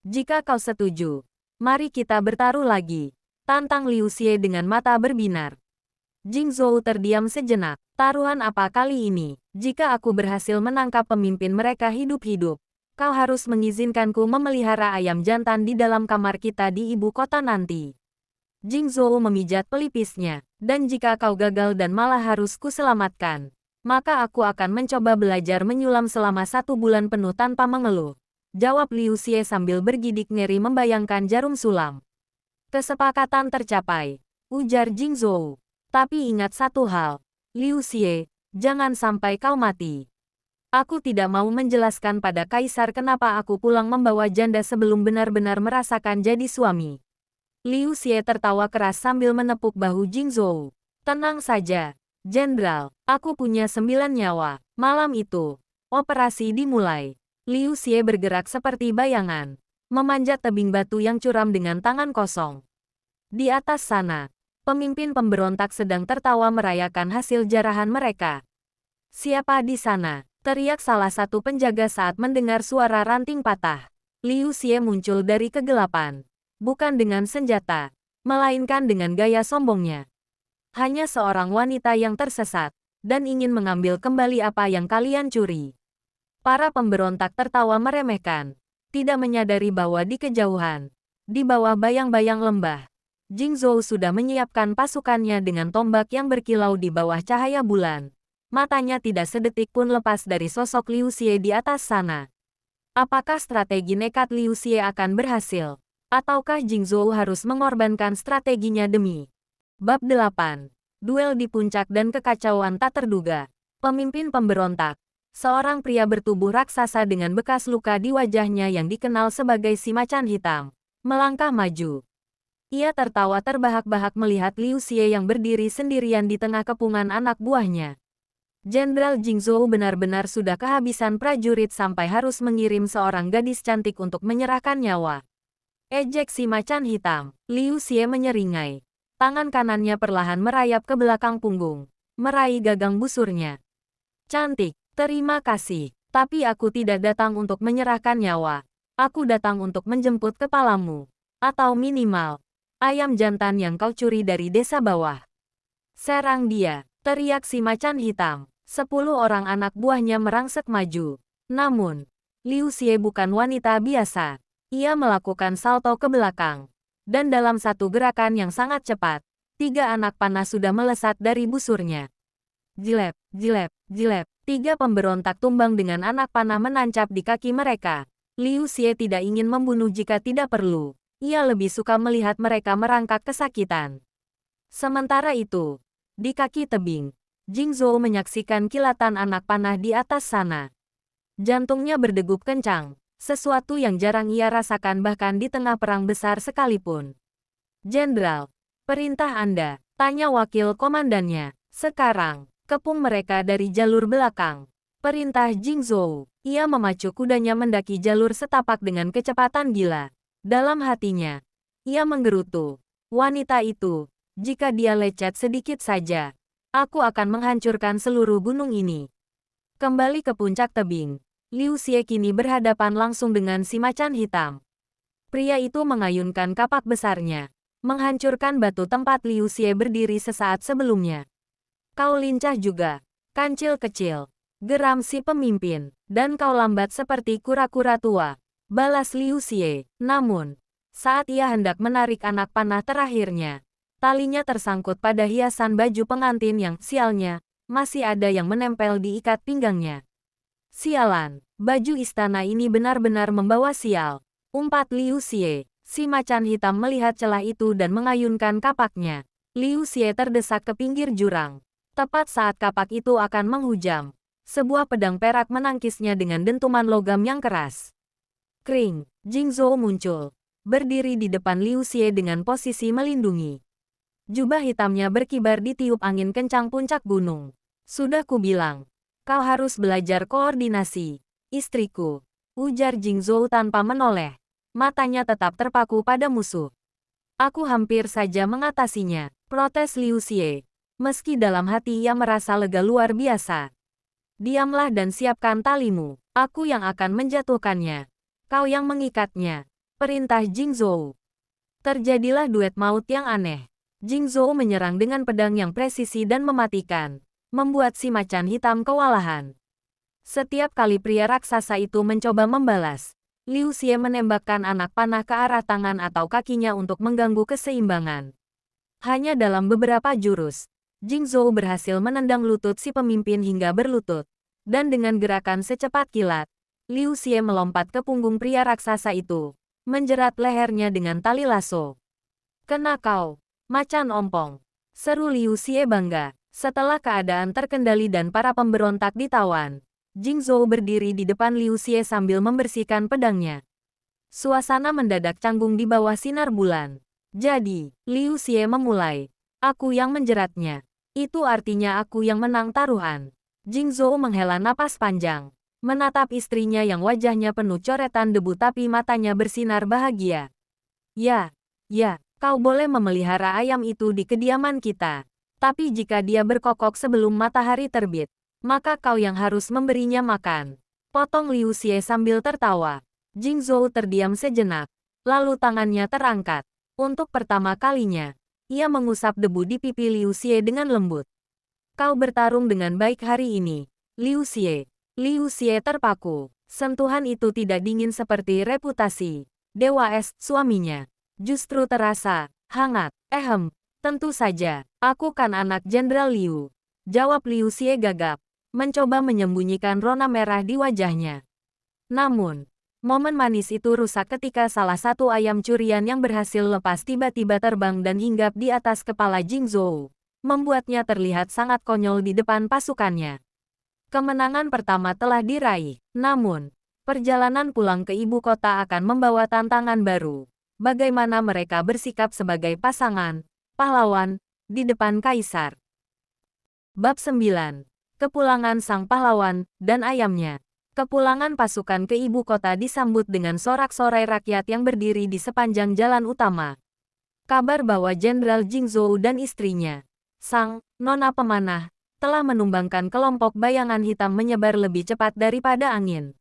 Jika kau setuju, mari kita bertaruh lagi. Tantang Liu Xie dengan mata berbinar. Jingzhou terdiam sejenak. Taruhan apa kali ini? Jika aku berhasil menangkap pemimpin mereka hidup-hidup, kau harus mengizinkanku memelihara ayam jantan di dalam kamar kita di ibu kota nanti. Jingzhou memijat pelipisnya, dan jika kau gagal dan malah harus kuselamatkan, maka aku akan mencoba belajar menyulam selama 1 bulan penuh tanpa mengeluh. Jawab Liu Xie sambil bergidik ngeri membayangkan jarum sulam. Kesepakatan tercapai, ujar Jingzhou. Tapi ingat satu hal, Liu Xie, jangan sampai kau mati. Aku tidak mau menjelaskan pada Kaisar kenapa aku pulang membawa janda sebelum benar-benar merasakan jadi suami. Liu Xie tertawa keras sambil menepuk bahu Jingzhou. Tenang saja, Jenderal, aku punya 9 nyawa. Malam itu, operasi dimulai. Liu Xie bergerak seperti bayangan, memanjat tebing batu yang curam dengan tangan kosong. Di atas sana, pemimpin pemberontak sedang tertawa merayakan hasil jarahan mereka. Siapa di sana? Teriak salah satu penjaga saat mendengar suara ranting patah. Liu Xie muncul dari kegelapan. Bukan dengan senjata, melainkan dengan gaya sombongnya. Hanya seorang wanita yang tersesat, dan ingin mengambil kembali apa yang kalian curi. Para pemberontak tertawa meremehkan, tidak menyadari bahwa di kejauhan, di bawah bayang-bayang lembah, Jingzhou sudah menyiapkan pasukannya dengan tombak yang berkilau di bawah cahaya bulan. Matanya tidak sedetik pun lepas dari sosok Liu Xie di atas sana. Apakah strategi nekat Liu Xie akan berhasil? Ataukah Jingzhou harus mengorbankan strateginya demi? Bab 8. Duel di puncak dan kekacauan tak terduga. Pemimpin pemberontak, seorang pria bertubuh raksasa dengan bekas luka di wajahnya yang dikenal sebagai si macan hitam, melangkah maju. Ia tertawa terbahak-bahak melihat Liu Xie yang berdiri sendirian di tengah kepungan anak buahnya. Jenderal Jingzhou benar-benar sudah kehabisan prajurit sampai harus mengirim seorang gadis cantik untuk menyerahkan nyawa. Ejek si macan hitam. Liu Xie menyeringai. Tangan kanannya perlahan merayap ke belakang punggung, meraih gagang busurnya. Cantik, terima kasih. Tapi aku tidak datang untuk menyerahkan nyawa. Aku datang untuk menjemput kepalamu. Atau minimal, ayam jantan yang kau curi dari desa bawah. Serang dia, teriak si macan hitam. 10 orang anak buahnya merangsek maju. Namun, Liu Xie bukan wanita biasa. Ia melakukan salto ke belakang. Dan dalam satu gerakan yang sangat cepat, 3 anak panah sudah melesat dari busurnya. Jilep, jilep, jilep. 3 pemberontak tumbang dengan anak panah menancap di kaki mereka. Liu Xie tidak ingin membunuh jika tidak perlu. Ia lebih suka melihat mereka merangkak kesakitan. Sementara itu, di kaki tebing, Jingzhou menyaksikan kilatan anak panah di atas sana. Jantungnya berdegup kencang. Sesuatu yang jarang ia rasakan bahkan di tengah perang besar sekalipun. Jenderal, perintah Anda, tanya wakil komandannya. Sekarang, kepung mereka dari jalur belakang. Perintah Jingzhou. Ia memacu kudanya mendaki jalur setapak dengan kecepatan gila. Dalam hatinya, ia menggerutu. Wanita itu, jika dia lecet sedikit saja, aku akan menghancurkan seluruh gunung ini. Kembali ke puncak tebing. Liu Xie kini berhadapan langsung dengan si macan hitam. Pria itu mengayunkan kapak besarnya, menghancurkan batu tempat Liu Xie berdiri sesaat sebelumnya. Kau lincah juga, kancil kecil, geram si pemimpin, dan kau lambat seperti kura-kura tua, balas Liu Xie. Namun, saat ia hendak menarik anak panah terakhirnya, talinya tersangkut pada hiasan baju pengantin yang, sialnya, masih ada yang menempel di ikat pinggangnya. Sialan, baju istana ini benar-benar membawa sial. Umpat Liu Xie. Si macan hitam melihat celah itu dan mengayunkan kapaknya. Liu Xie terdesak ke pinggir jurang. Tepat saat kapak itu akan menghujam, sebuah pedang perak menangkisnya dengan dentuman logam yang keras. Kring, Jingzhou muncul, berdiri di depan Liu Xie dengan posisi melindungi. Jubah hitamnya berkibar ditiup angin kencang puncak gunung. Sudah kubilang, kau harus belajar koordinasi, istriku, ujar Jingzhou tanpa menoleh. Matanya tetap terpaku pada musuh. Aku hampir saja mengatasinya, protes Liu Xie. Meski dalam hati ia merasa lega luar biasa. Diamlah dan siapkan talimu, aku yang akan menjatuhkannya. Kau yang mengikatnya, perintah Jingzhou. Terjadilah duet maut yang aneh. Jingzhou menyerang dengan pedang yang presisi dan mematikan, membuat si macan hitam kewalahan. Setiap kali pria raksasa itu mencoba membalas, Liu Xie menembakkan anak panah ke arah tangan atau kakinya untuk mengganggu keseimbangan. Hanya dalam beberapa jurus, Jingzhou berhasil menendang lutut si pemimpin hingga berlutut. Dan dengan gerakan secepat kilat, Liu Xie melompat ke punggung pria raksasa itu, menjerat lehernya dengan tali lasso. Kena kau, macan ompong, seru Liu Xie bangga. Setelah keadaan terkendali dan para pemberontak ditawan, Jingzhou berdiri di depan Liu Xie sambil membersihkan pedangnya. Suasana mendadak canggung di bawah sinar bulan. Jadi, Liu Xie memulai. Aku yang menjeratnya. Itu artinya aku yang menang taruhan. Jingzhou menghela napas panjang, menatap istrinya yang wajahnya penuh coretan debu tapi matanya bersinar bahagia. Ya, kau boleh memelihara ayam itu di kediaman kita. Tapi jika dia berkokok sebelum matahari terbit, maka kau yang harus memberinya makan. Potong Liu Xie sambil tertawa. Jingzhou terdiam sejenak, lalu tangannya terangkat. Untuk pertama kalinya, ia mengusap debu di pipi Liu Xie dengan lembut. Kau bertarung dengan baik hari ini, Liu Xie. Liu Xie terpaku. Sentuhan itu tidak dingin seperti reputasi Dewa Es, suaminya. Justru terasa hangat. Tentu saja, aku kan anak Jenderal Liu. Jawab Liu Xie gagap, mencoba menyembunyikan rona merah di wajahnya. Namun, momen manis itu rusak ketika salah satu ayam curian yang berhasil lepas tiba-tiba terbang dan hinggap di atas kepala Jingzhou, membuatnya terlihat sangat konyol di depan pasukannya. Kemenangan pertama telah diraih, namun, perjalanan pulang ke ibu kota akan membawa tantangan baru. Bagaimana mereka bersikap sebagai pasangan pahlawan di depan kaisar. Bab 9. Kepulangan sang pahlawan dan ayamnya. Kepulangan pasukan ke ibu kota disambut dengan sorak-sorai rakyat yang berdiri di sepanjang jalan utama. Kabar bahwa Jenderal Jingzhou dan istrinya, Sang Nona Pemanah, telah menumbangkan kelompok bayangan hitam menyebar lebih cepat daripada angin.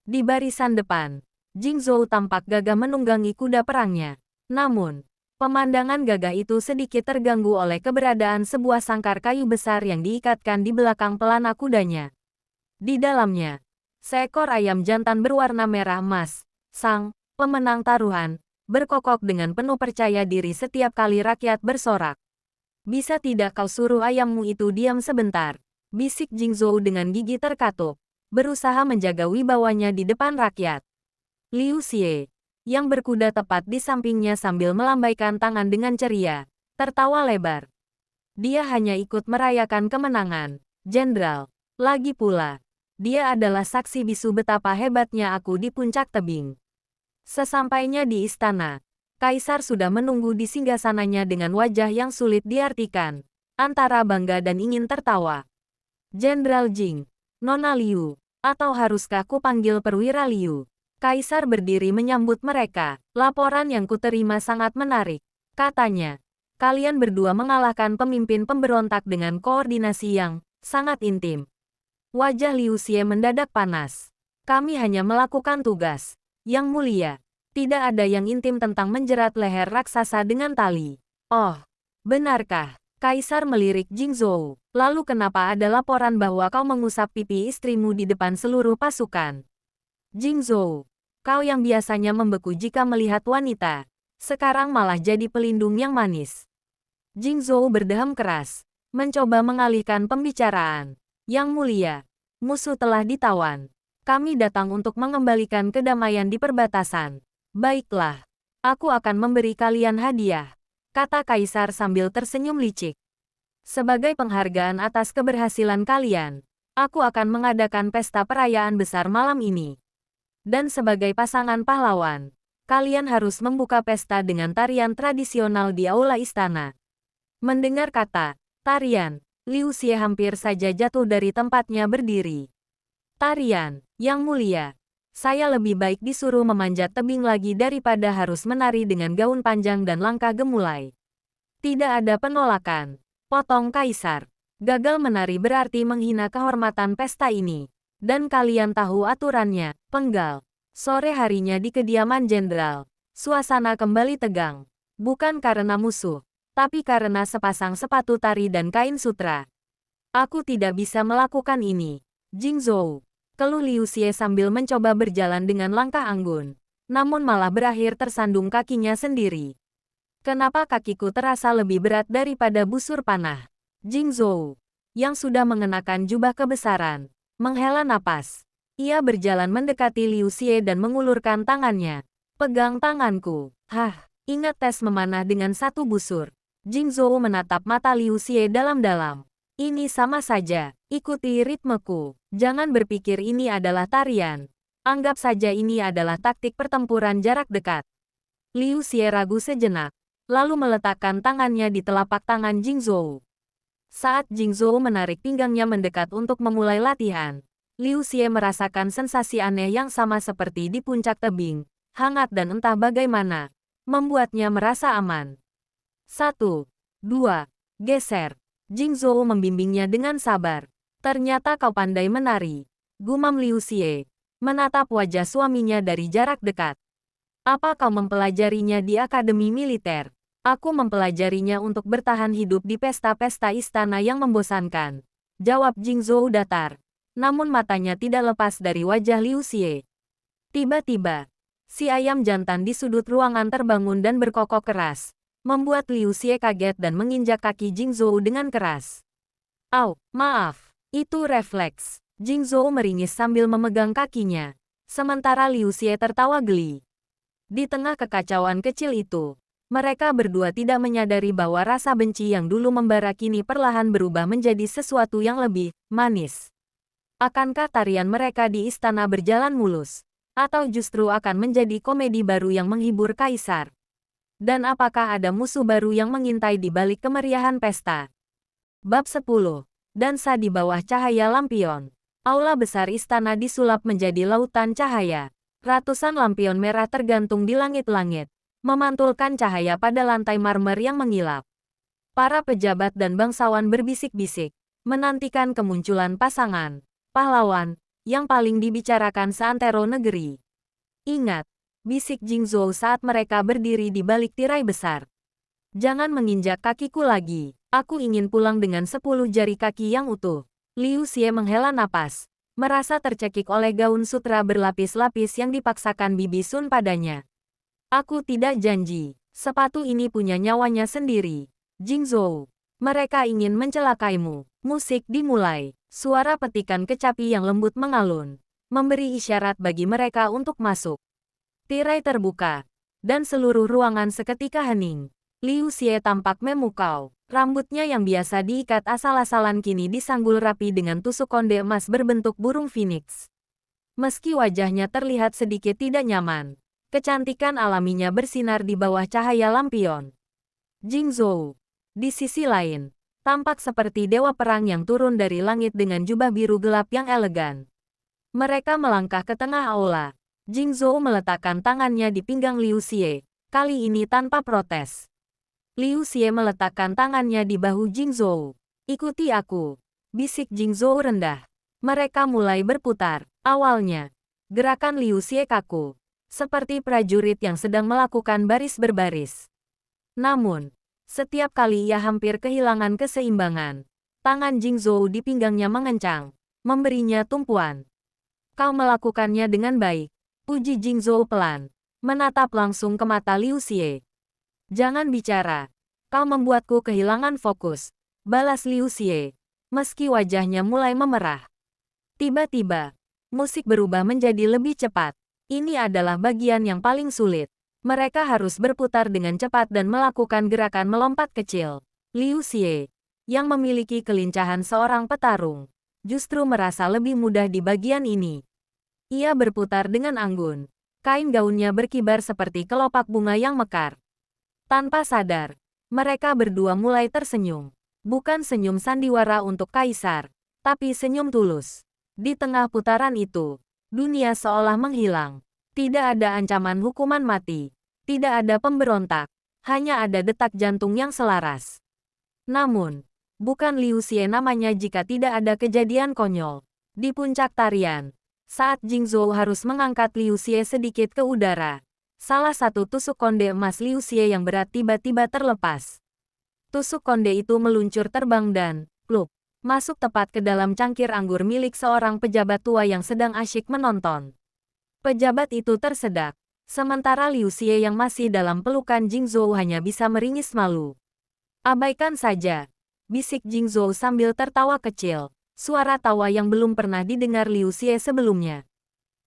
Di barisan depan, Jingzhou tampak gagah menunggangi kuda perangnya. Namun, pemandangan gagah itu sedikit terganggu oleh keberadaan sebuah sangkar kayu besar yang diikatkan di belakang pelana kudanya. Di dalamnya, seekor ayam jantan berwarna merah emas, sang pemenang taruhan, berkokok dengan penuh percaya diri setiap kali rakyat bersorak. Bisa tidak kau suruh ayammu itu diam sebentar? Bisik Jingzhou dengan gigi terkatup, berusaha menjaga wibawanya di depan rakyat. Liu Xie, yang berkuda tepat di sampingnya sambil melambaikan tangan dengan ceria, tertawa lebar. Dia hanya ikut merayakan kemenangan, Jenderal. Lagi pula, dia adalah saksi bisu betapa hebatnya aku di puncak tebing. Sesampainya di istana, Kaisar sudah menunggu di singgasananya dengan wajah yang sulit diartikan, antara bangga dan ingin tertawa. Jenderal Jing, Nona Liu, atau haruskah kupanggil perwira Liu? Kaisar berdiri menyambut mereka. Laporan yang kuterima sangat menarik, katanya. Kalian berdua mengalahkan pemimpin pemberontak dengan koordinasi yang sangat intim. Wajah Liu Xie mendadak panas. Kami hanya melakukan tugas. Yang mulia, tidak ada yang intim tentang menjerat leher raksasa dengan tali. Oh, benarkah? Kaisar melirik Jingzhou. Lalu kenapa ada laporan bahwa kau mengusap pipi istrimu di depan seluruh pasukan? Jingzhou, kau yang biasanya membeku jika melihat wanita, sekarang malah jadi pelindung yang manis. Jingzhou berdeham keras, mencoba mengalihkan pembicaraan. Yang mulia, musuh telah ditawan. Kami datang untuk mengembalikan kedamaian di perbatasan. Baiklah, aku akan memberi kalian hadiah, kata Kaisar sambil tersenyum licik. Sebagai penghargaan atas keberhasilan kalian, aku akan mengadakan pesta perayaan besar malam ini. Dan sebagai pasangan pahlawan, kalian harus membuka pesta dengan tarian tradisional di aula istana. Mendengar kata tarian, Liu Xie hampir saja jatuh dari tempatnya berdiri. Tarian, yang mulia. Saya lebih baik disuruh memanjat tebing lagi daripada harus menari dengan gaun panjang dan langkah gemulai. Tidak ada penolakan, potong Kaisar. Gagal menari berarti menghina kehormatan pesta ini. Dan kalian tahu aturannya, penggal. Sore harinya di kediaman jenderal, suasana kembali tegang. Bukan karena musuh, tapi karena sepasang sepatu tari dan kain sutra. Aku tidak bisa melakukan ini, Jingzhou, keluh Liu Xie sambil mencoba berjalan dengan langkah anggun, namun malah berakhir tersandung kakinya sendiri. Kenapa kakiku terasa lebih berat daripada busur panah? Jingzhou, yang sudah mengenakan jubah kebesaran, menghela napas. Ia berjalan mendekati Liu Xie dan mengulurkan tangannya. Pegang tanganku. Hah, ingat tes memanah dengan satu busur. Jingzhou menatap mata Liu Xie dalam-dalam. Ini sama saja, ikuti ritmeku. Jangan berpikir ini adalah tarian. Anggap saja ini adalah taktik pertempuran jarak dekat. Liu Xie ragu sejenak, lalu meletakkan tangannya di telapak tangan Jingzhou. Saat Jingzhou menarik pinggangnya mendekat untuk memulai latihan, Liu Xie merasakan sensasi aneh yang sama seperti di puncak tebing, hangat dan entah bagaimana, membuatnya merasa aman. 1, 2, geser. Jingzhou membimbingnya dengan sabar. Ternyata kau pandai menari, gumam Liu Xie, menatap wajah suaminya dari jarak dekat. Apa kau mempelajarinya di akademi militer? Aku mempelajarinya untuk bertahan hidup di pesta-pesta istana yang membosankan, jawab Jingzhou datar. Namun matanya tidak lepas dari wajah Liu Xie. Tiba-tiba, si ayam jantan di sudut ruangan terbangun dan berkokok keras, membuat Liu Xie kaget dan menginjak kaki Jingzhou dengan keras. Au, maaf, itu refleks. Jingzhou meringis sambil memegang kakinya, sementara Liu Xie tertawa geli. Di tengah kekacauan kecil itu, mereka berdua tidak menyadari bahwa rasa benci yang dulu membara kini perlahan berubah menjadi sesuatu yang lebih manis. Akankah tarian mereka di istana berjalan mulus? Atau justru akan menjadi komedi baru yang menghibur Kaisar? Dan apakah ada musuh baru yang mengintai di balik kemeriahan pesta? Bab 10. Dansa di bawah cahaya lampion. Aula besar istana disulap menjadi lautan cahaya. Ratusan lampion merah tergantung di langit-langit, memantulkan cahaya pada lantai marmer yang mengilap. Para pejabat dan bangsawan berbisik-bisik, menantikan kemunculan pasangan pahlawan yang paling dibicarakan seantero negeri. Ingat, bisik Jingzhou saat mereka berdiri di balik tirai besar. Jangan menginjak kakiku lagi. Aku ingin pulang dengan 10 jari kaki yang utuh. Liu Xie menghela napas, merasa tercekik oleh gaun sutra berlapis-lapis yang dipaksakan Bibi Sun padanya. Aku tidak janji, sepatu ini punya nyawanya sendiri. Jingzhou, mereka ingin mencelakaimu. Musik dimulai. Suara petikan kecapi yang lembut mengalun, memberi isyarat bagi mereka untuk masuk. Tirai terbuka, dan seluruh ruangan seketika hening. Liu Xie tampak memukau. Rambutnya yang biasa diikat asal-asalan kini disanggul rapi dengan tusuk konde emas berbentuk burung phoenix. Meski wajahnya terlihat sedikit tidak nyaman, kecantikan alaminya bersinar di bawah cahaya lampion. Jingzhou, di sisi lain, tampak seperti dewa perang yang turun dari langit dengan jubah biru gelap yang elegan. Mereka melangkah ke tengah aula. Jingzhou meletakkan tangannya di pinggang Liu Xie, kali ini tanpa protes. Liu Xie meletakkan tangannya di bahu Jingzhou. Ikuti aku, bisik Jingzhou rendah. Mereka mulai berputar. Awalnya, gerakan Liu Xie kaku, seperti prajurit yang sedang melakukan baris berbaris. Namun, setiap kali ia hampir kehilangan keseimbangan, tangan Jingzhou di pinggangnya mengencang, memberinya tumpuan. Kau melakukannya dengan baik, puji Jingzhou pelan, menatap langsung ke mata Liu Xie. Jangan bicara, kau membuatku kehilangan fokus, balas Liu Xie, meski wajahnya mulai memerah. Tiba-tiba, musik berubah menjadi lebih cepat. Ini adalah bagian yang paling sulit. Mereka harus berputar dengan cepat dan melakukan gerakan melompat kecil. Liu Xie, yang memiliki kelincahan seorang petarung, justru merasa lebih mudah di bagian ini. Ia berputar dengan anggun. Kain gaunnya berkibar seperti kelopak bunga yang mekar. Tanpa sadar, mereka berdua mulai tersenyum. Bukan senyum sandiwara untuk kaisar, tapi senyum tulus. Di tengah putaran itu, dunia seolah menghilang. Tidak ada ancaman hukuman mati. Tidak ada pemberontak. Hanya ada detak jantung yang selaras. Namun, bukan Liu Xie namanya jika tidak ada kejadian konyol. Di puncak tarian, saat Jingzhou harus mengangkat Liu Xie sedikit ke udara, salah satu tusuk konde emas Liu Xie yang berat tiba-tiba terlepas. Tusuk konde itu meluncur terbang dan, pluk, masuk tepat ke dalam cangkir anggur milik seorang pejabat tua yang sedang asyik menonton. Pejabat itu tersedak, sementara Liu Xie yang masih dalam pelukan Jingzhou hanya bisa meringis malu. Abaikan saja, bisik Jingzhou sambil tertawa kecil, suara tawa yang belum pernah didengar Liu Xie sebelumnya.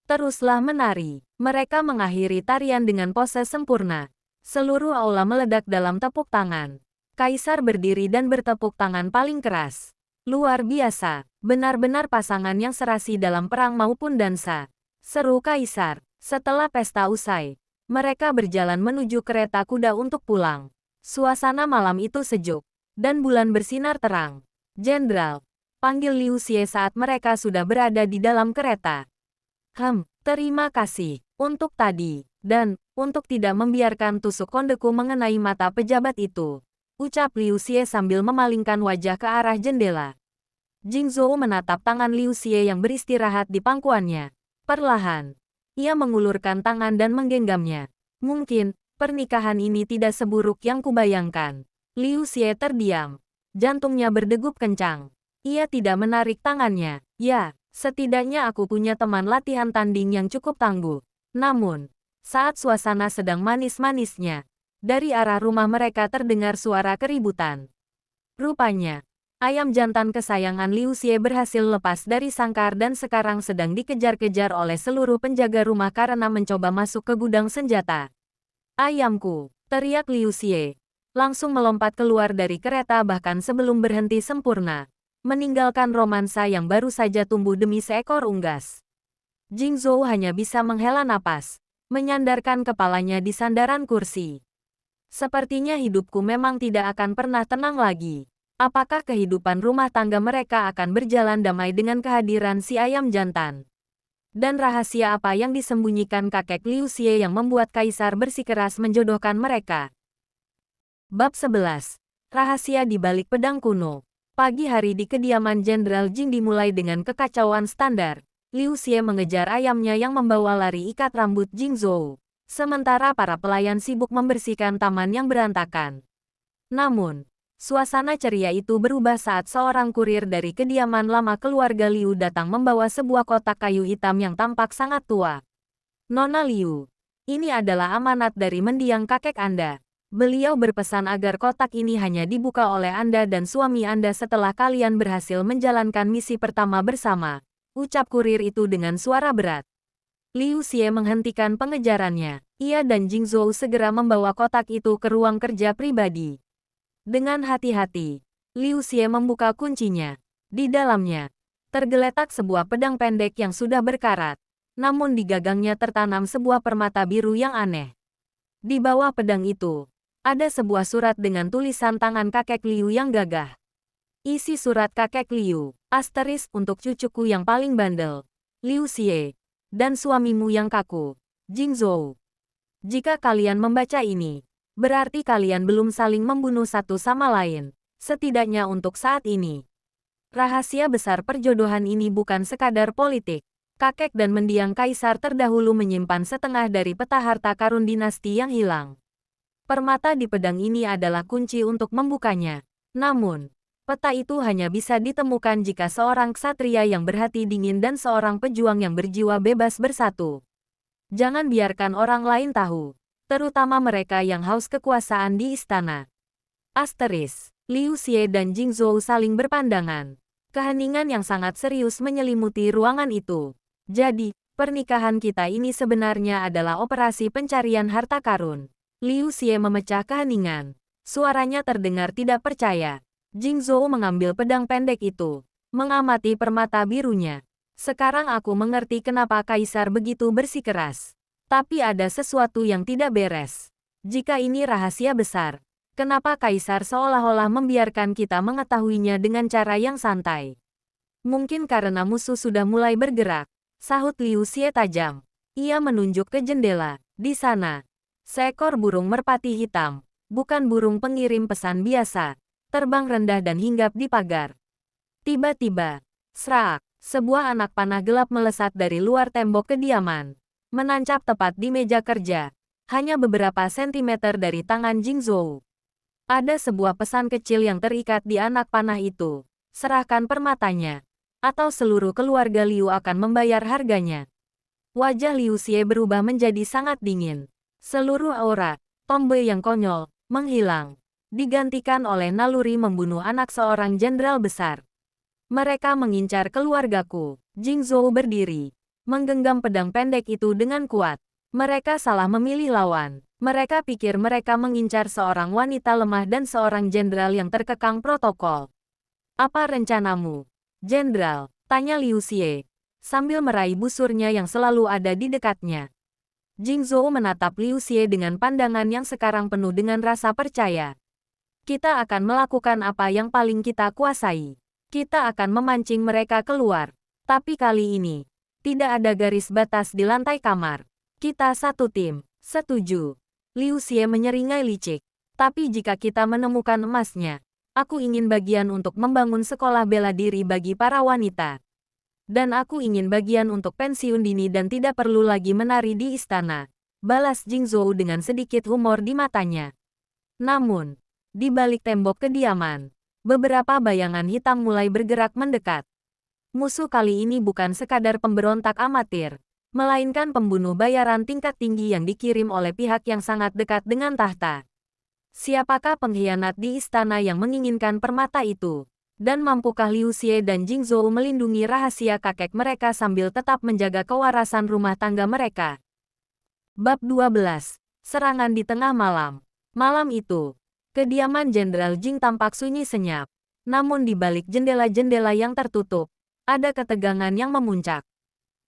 Teruslah menari, mereka mengakhiri tarian dengan pose sempurna. Seluruh aula meledak dalam tepuk tangan. Kaisar berdiri dan bertepuk tangan paling keras. Luar biasa, benar-benar pasangan yang serasi dalam perang maupun dansa. Seru kaisar. Setelah pesta usai, mereka berjalan menuju kereta kuda untuk pulang. Suasana malam itu sejuk, dan bulan bersinar terang. Jenderal, panggil Liu Xie saat mereka sudah berada di dalam kereta. Terima kasih, untuk tadi, dan, untuk tidak membiarkan tusuk kondeku mengenai mata pejabat itu. Ucap Liu Xie sambil memalingkan wajah ke arah jendela. Jingzhou menatap tangan Liu Xie yang beristirahat di pangkuannya. Perlahan, ia mengulurkan tangan dan menggenggamnya. Mungkin, pernikahan ini tidak seburuk yang kubayangkan. Liu Xie terdiam. Jantungnya berdegup kencang. Ia tidak menarik tangannya. Ya, setidaknya aku punya teman latihan tanding yang cukup tangguh. Namun, saat suasana sedang manis-manisnya, dari arah rumah mereka terdengar suara keributan. Rupanya, ayam jantan kesayangan Liu Xie berhasil lepas dari sangkar dan sekarang sedang dikejar-kejar oleh seluruh penjaga rumah karena mencoba masuk ke gudang senjata. Ayamku, teriak Liu Xie, langsung melompat keluar dari kereta bahkan sebelum berhenti sempurna, meninggalkan romansa yang baru saja tumbuh demi seekor unggas. Jingzhou hanya bisa menghela napas, menyandarkan kepalanya di sandaran kursi. Sepertinya hidupku memang tidak akan pernah tenang lagi. Apakah kehidupan rumah tangga mereka akan berjalan damai dengan kehadiran si ayam jantan? Dan rahasia apa yang disembunyikan kakek Liu Xie yang membuat kaisar bersikeras menjodohkan mereka? Bab 11. Rahasia di balik pedang kuno. Pagi hari di kediaman Jenderal Jing dimulai dengan kekacauan standar. Liu Xie mengejar ayamnya yang membawa lari ikat rambut Jing Zhou. Sementara para pelayan sibuk membersihkan taman yang berantakan. Namun, suasana ceria itu berubah saat seorang kurir dari kediaman lama keluarga Liu datang membawa sebuah kotak kayu hitam yang tampak sangat tua. Nona Liu, ini adalah amanat dari mendiang kakek Anda. Beliau berpesan agar kotak ini hanya dibuka oleh Anda dan suami Anda setelah kalian berhasil menjalankan misi pertama bersama. Ucap kurir itu dengan suara berat. Liu Xie menghentikan pengejarannya. Ia dan Jing Zhou segera membawa kotak itu ke ruang kerja pribadi. Dengan hati-hati, Liu Xie membuka kuncinya. Di dalamnya, tergeletak sebuah pedang pendek yang sudah berkarat, namun di gagangnya tertanam sebuah permata biru yang aneh. Di bawah pedang itu, ada sebuah surat dengan tulisan tangan kakek Liu yang gagah. Isi surat kakek Liu, asteris untuk cucuku yang paling bandel, Liu Xie, dan suamimu yang kaku, Jing Zhou. Jika kalian membaca ini, berarti kalian belum saling membunuh satu sama lain, setidaknya untuk saat ini. Rahasia besar perjodohan ini bukan sekadar politik. Kakek dan mendiang kaisar terdahulu menyimpan setengah dari peta harta karun dinasti yang hilang. Permata di pedang ini adalah kunci untuk membukanya. Namun, peta itu hanya bisa ditemukan jika seorang ksatria yang berhati dingin dan seorang pejuang yang berjiwa bebas bersatu. Jangan biarkan orang lain tahu, terutama mereka yang haus kekuasaan di istana. Asteris, Liu Xie dan Jing Zhou saling berpandangan. Keheningan yang sangat serius menyelimuti ruangan itu. Jadi, pernikahan kita ini sebenarnya adalah operasi pencarian harta karun. Liu Xie memecah keheningan. Suaranya terdengar tidak percaya. Jing Zhou mengambil pedang pendek itu, mengamati permata birunya. Sekarang aku mengerti kenapa kaisar begitu bersikeras. Tapi ada sesuatu yang tidak beres. Jika ini rahasia besar, kenapa kaisar seolah-olah membiarkan kita mengetahuinya dengan cara yang santai? Mungkin karena musuh sudah mulai bergerak, sahut Liu Xie tajam. Ia menunjuk ke jendela. Di sana, seekor burung merpati hitam, bukan burung pengirim pesan biasa, terbang rendah dan hinggap di pagar. Tiba-tiba, serak, sebuah anak panah gelap melesat dari luar tembok kediaman, menancap tepat di meja kerja, hanya beberapa sentimeter dari tangan Jing Zhou. Ada sebuah pesan kecil yang terikat di anak panah itu. Serahkan permatanya, atau seluruh keluarga Liu akan membayar harganya. Wajah Liu Xie berubah menjadi sangat dingin. Seluruh aura, tomboy yang konyol, menghilang. Digantikan oleh naluri membunuh anak seorang jenderal besar. Mereka mengincar keluargaku. Jing Zhou berdiri, menggenggam pedang pendek itu dengan kuat. Mereka salah memilih lawan. Mereka pikir mereka mengincar seorang wanita lemah dan seorang jenderal yang terkekang protokol. Apa rencanamu, Jenderal? Tanya Liu Xie, sambil meraih busurnya yang selalu ada di dekatnya. Jing Zhou menatap Liu Xie dengan pandangan yang sekarang penuh dengan rasa percaya. Kita akan melakukan apa yang paling kita kuasai. Kita akan memancing mereka keluar. Tapi kali ini, tidak ada garis batas di lantai kamar. Kita satu tim. Setuju. Liu Xie menyeringai licik. Tapi jika kita menemukan emasnya, aku ingin bagian untuk membangun sekolah bela diri bagi para wanita. Dan aku ingin bagian untuk pensiun dini dan tidak perlu lagi menari di istana. Balas Jing Zhou dengan sedikit humor di matanya. Namun, di balik tembok kediaman, beberapa bayangan hitam mulai bergerak mendekat. Musuh kali ini bukan sekadar pemberontak amatir, melainkan pembunuh bayaran tingkat tinggi yang dikirim oleh pihak yang sangat dekat dengan tahta. Siapakah pengkhianat di istana yang menginginkan permata itu? Dan mampukah Liu Xie dan Jing Zhou melindungi rahasia kakek mereka sambil tetap menjaga kewarasan rumah tangga mereka? Bab 12. Serangan di tengah malam. Malam itu, kediaman Jenderal Jing tampak sunyi senyap. Namun di balik jendela-jendela yang tertutup, ada ketegangan yang memuncak.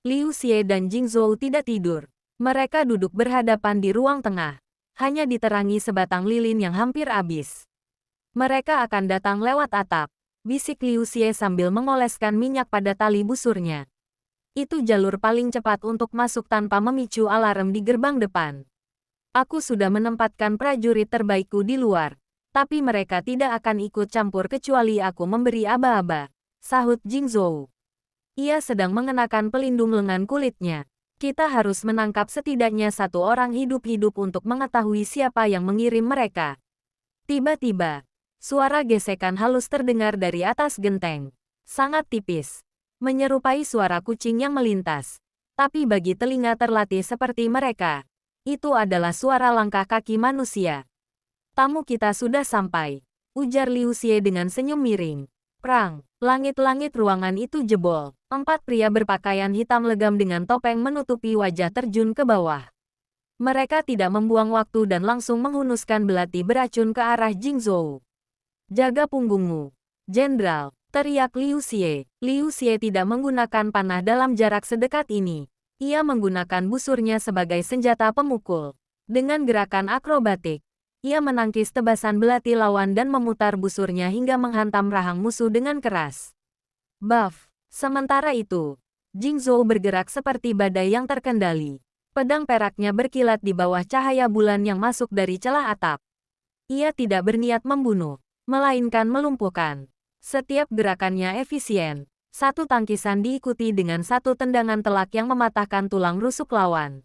Liu Xie dan Jing Zhou tidak tidur. Mereka duduk berhadapan di ruang tengah, hanya diterangi sebatang lilin yang hampir habis. Mereka akan datang lewat atap, bisik Liu Xie sambil mengoleskan minyak pada tali busurnya. Itu jalur paling cepat untuk masuk tanpa memicu alarm di gerbang depan. Aku sudah menempatkan prajurit terbaikku di luar, tapi mereka tidak akan ikut campur kecuali aku memberi aba-aba, sahut Jingzhou. Ia sedang mengenakan pelindung lengan kulitnya. Kita harus menangkap setidaknya satu orang hidup-hidup untuk mengetahui siapa yang mengirim mereka. Tiba-tiba, suara gesekan halus terdengar dari atas genteng. Sangat tipis, menyerupai suara kucing yang melintas. Tapi bagi telinga terlatih seperti mereka, itu adalah suara langkah kaki manusia. Tamu kita sudah sampai, ujar Liu Xie dengan senyum miring. Prang, langit-langit ruangan itu jebol. 4 pria berpakaian hitam legam dengan topeng menutupi wajah terjun ke bawah. Mereka tidak membuang waktu dan langsung menghunuskan belati beracun ke arah Jingzhou. Jaga punggungmu, Jenderal, teriak Liu Xie. Liu Xie tidak menggunakan panah dalam jarak sedekat ini. Ia menggunakan busurnya sebagai senjata pemukul. Dengan gerakan akrobatik, ia menangkis tebasan belati lawan dan memutar busurnya hingga menghantam rahang musuh dengan keras. Buff. Sementara itu, Jingzhou bergerak seperti badai yang terkendali. Pedang peraknya berkilat di bawah cahaya bulan yang masuk dari celah atap. Ia tidak berniat membunuh, melainkan melumpuhkan. Setiap gerakannya efisien. Satu tangkisan diikuti dengan satu tendangan telak yang mematahkan tulang rusuk lawan.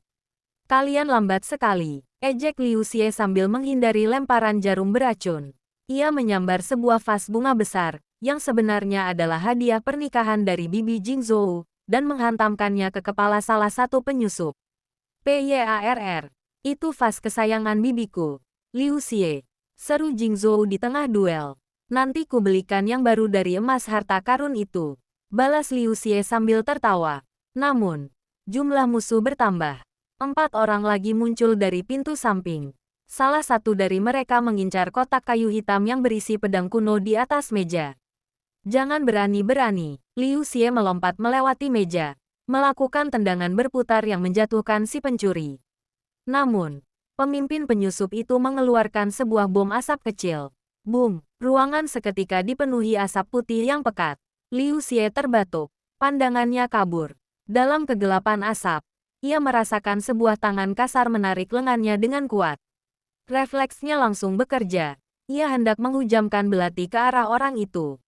Kalian lambat sekali, ejek Liu Xie sambil menghindari lemparan jarum beracun. Ia menyambar sebuah vas bunga besar, yang sebenarnya adalah hadiah pernikahan dari bibi Jingzhou, dan menghantamkannya ke kepala salah satu penyusup. "Pyarr, itu vas kesayangan bibiku, Liu Xie," seru Jingzhou di tengah duel. "Nanti ku belikan yang baru dari emas harta karun itu," balas Liu Xie sambil tertawa. Namun, jumlah musuh bertambah. 4 orang lagi muncul dari pintu samping. Salah satu dari mereka mengincar kotak kayu hitam yang berisi pedang kuno di atas meja. "Jangan berani-berani." Liu Xie melompat melewati meja, melakukan tendangan berputar yang menjatuhkan si pencuri. Namun, pemimpin penyusup itu mengeluarkan sebuah bom asap kecil. Boom! Ruangan seketika dipenuhi asap putih yang pekat. Liu Xie terbatuk, pandangannya kabur. Dalam kegelapan asap, ia merasakan sebuah tangan kasar menarik lengannya dengan kuat. Refleksnya langsung bekerja. Ia hendak menghujamkan belati ke arah orang itu.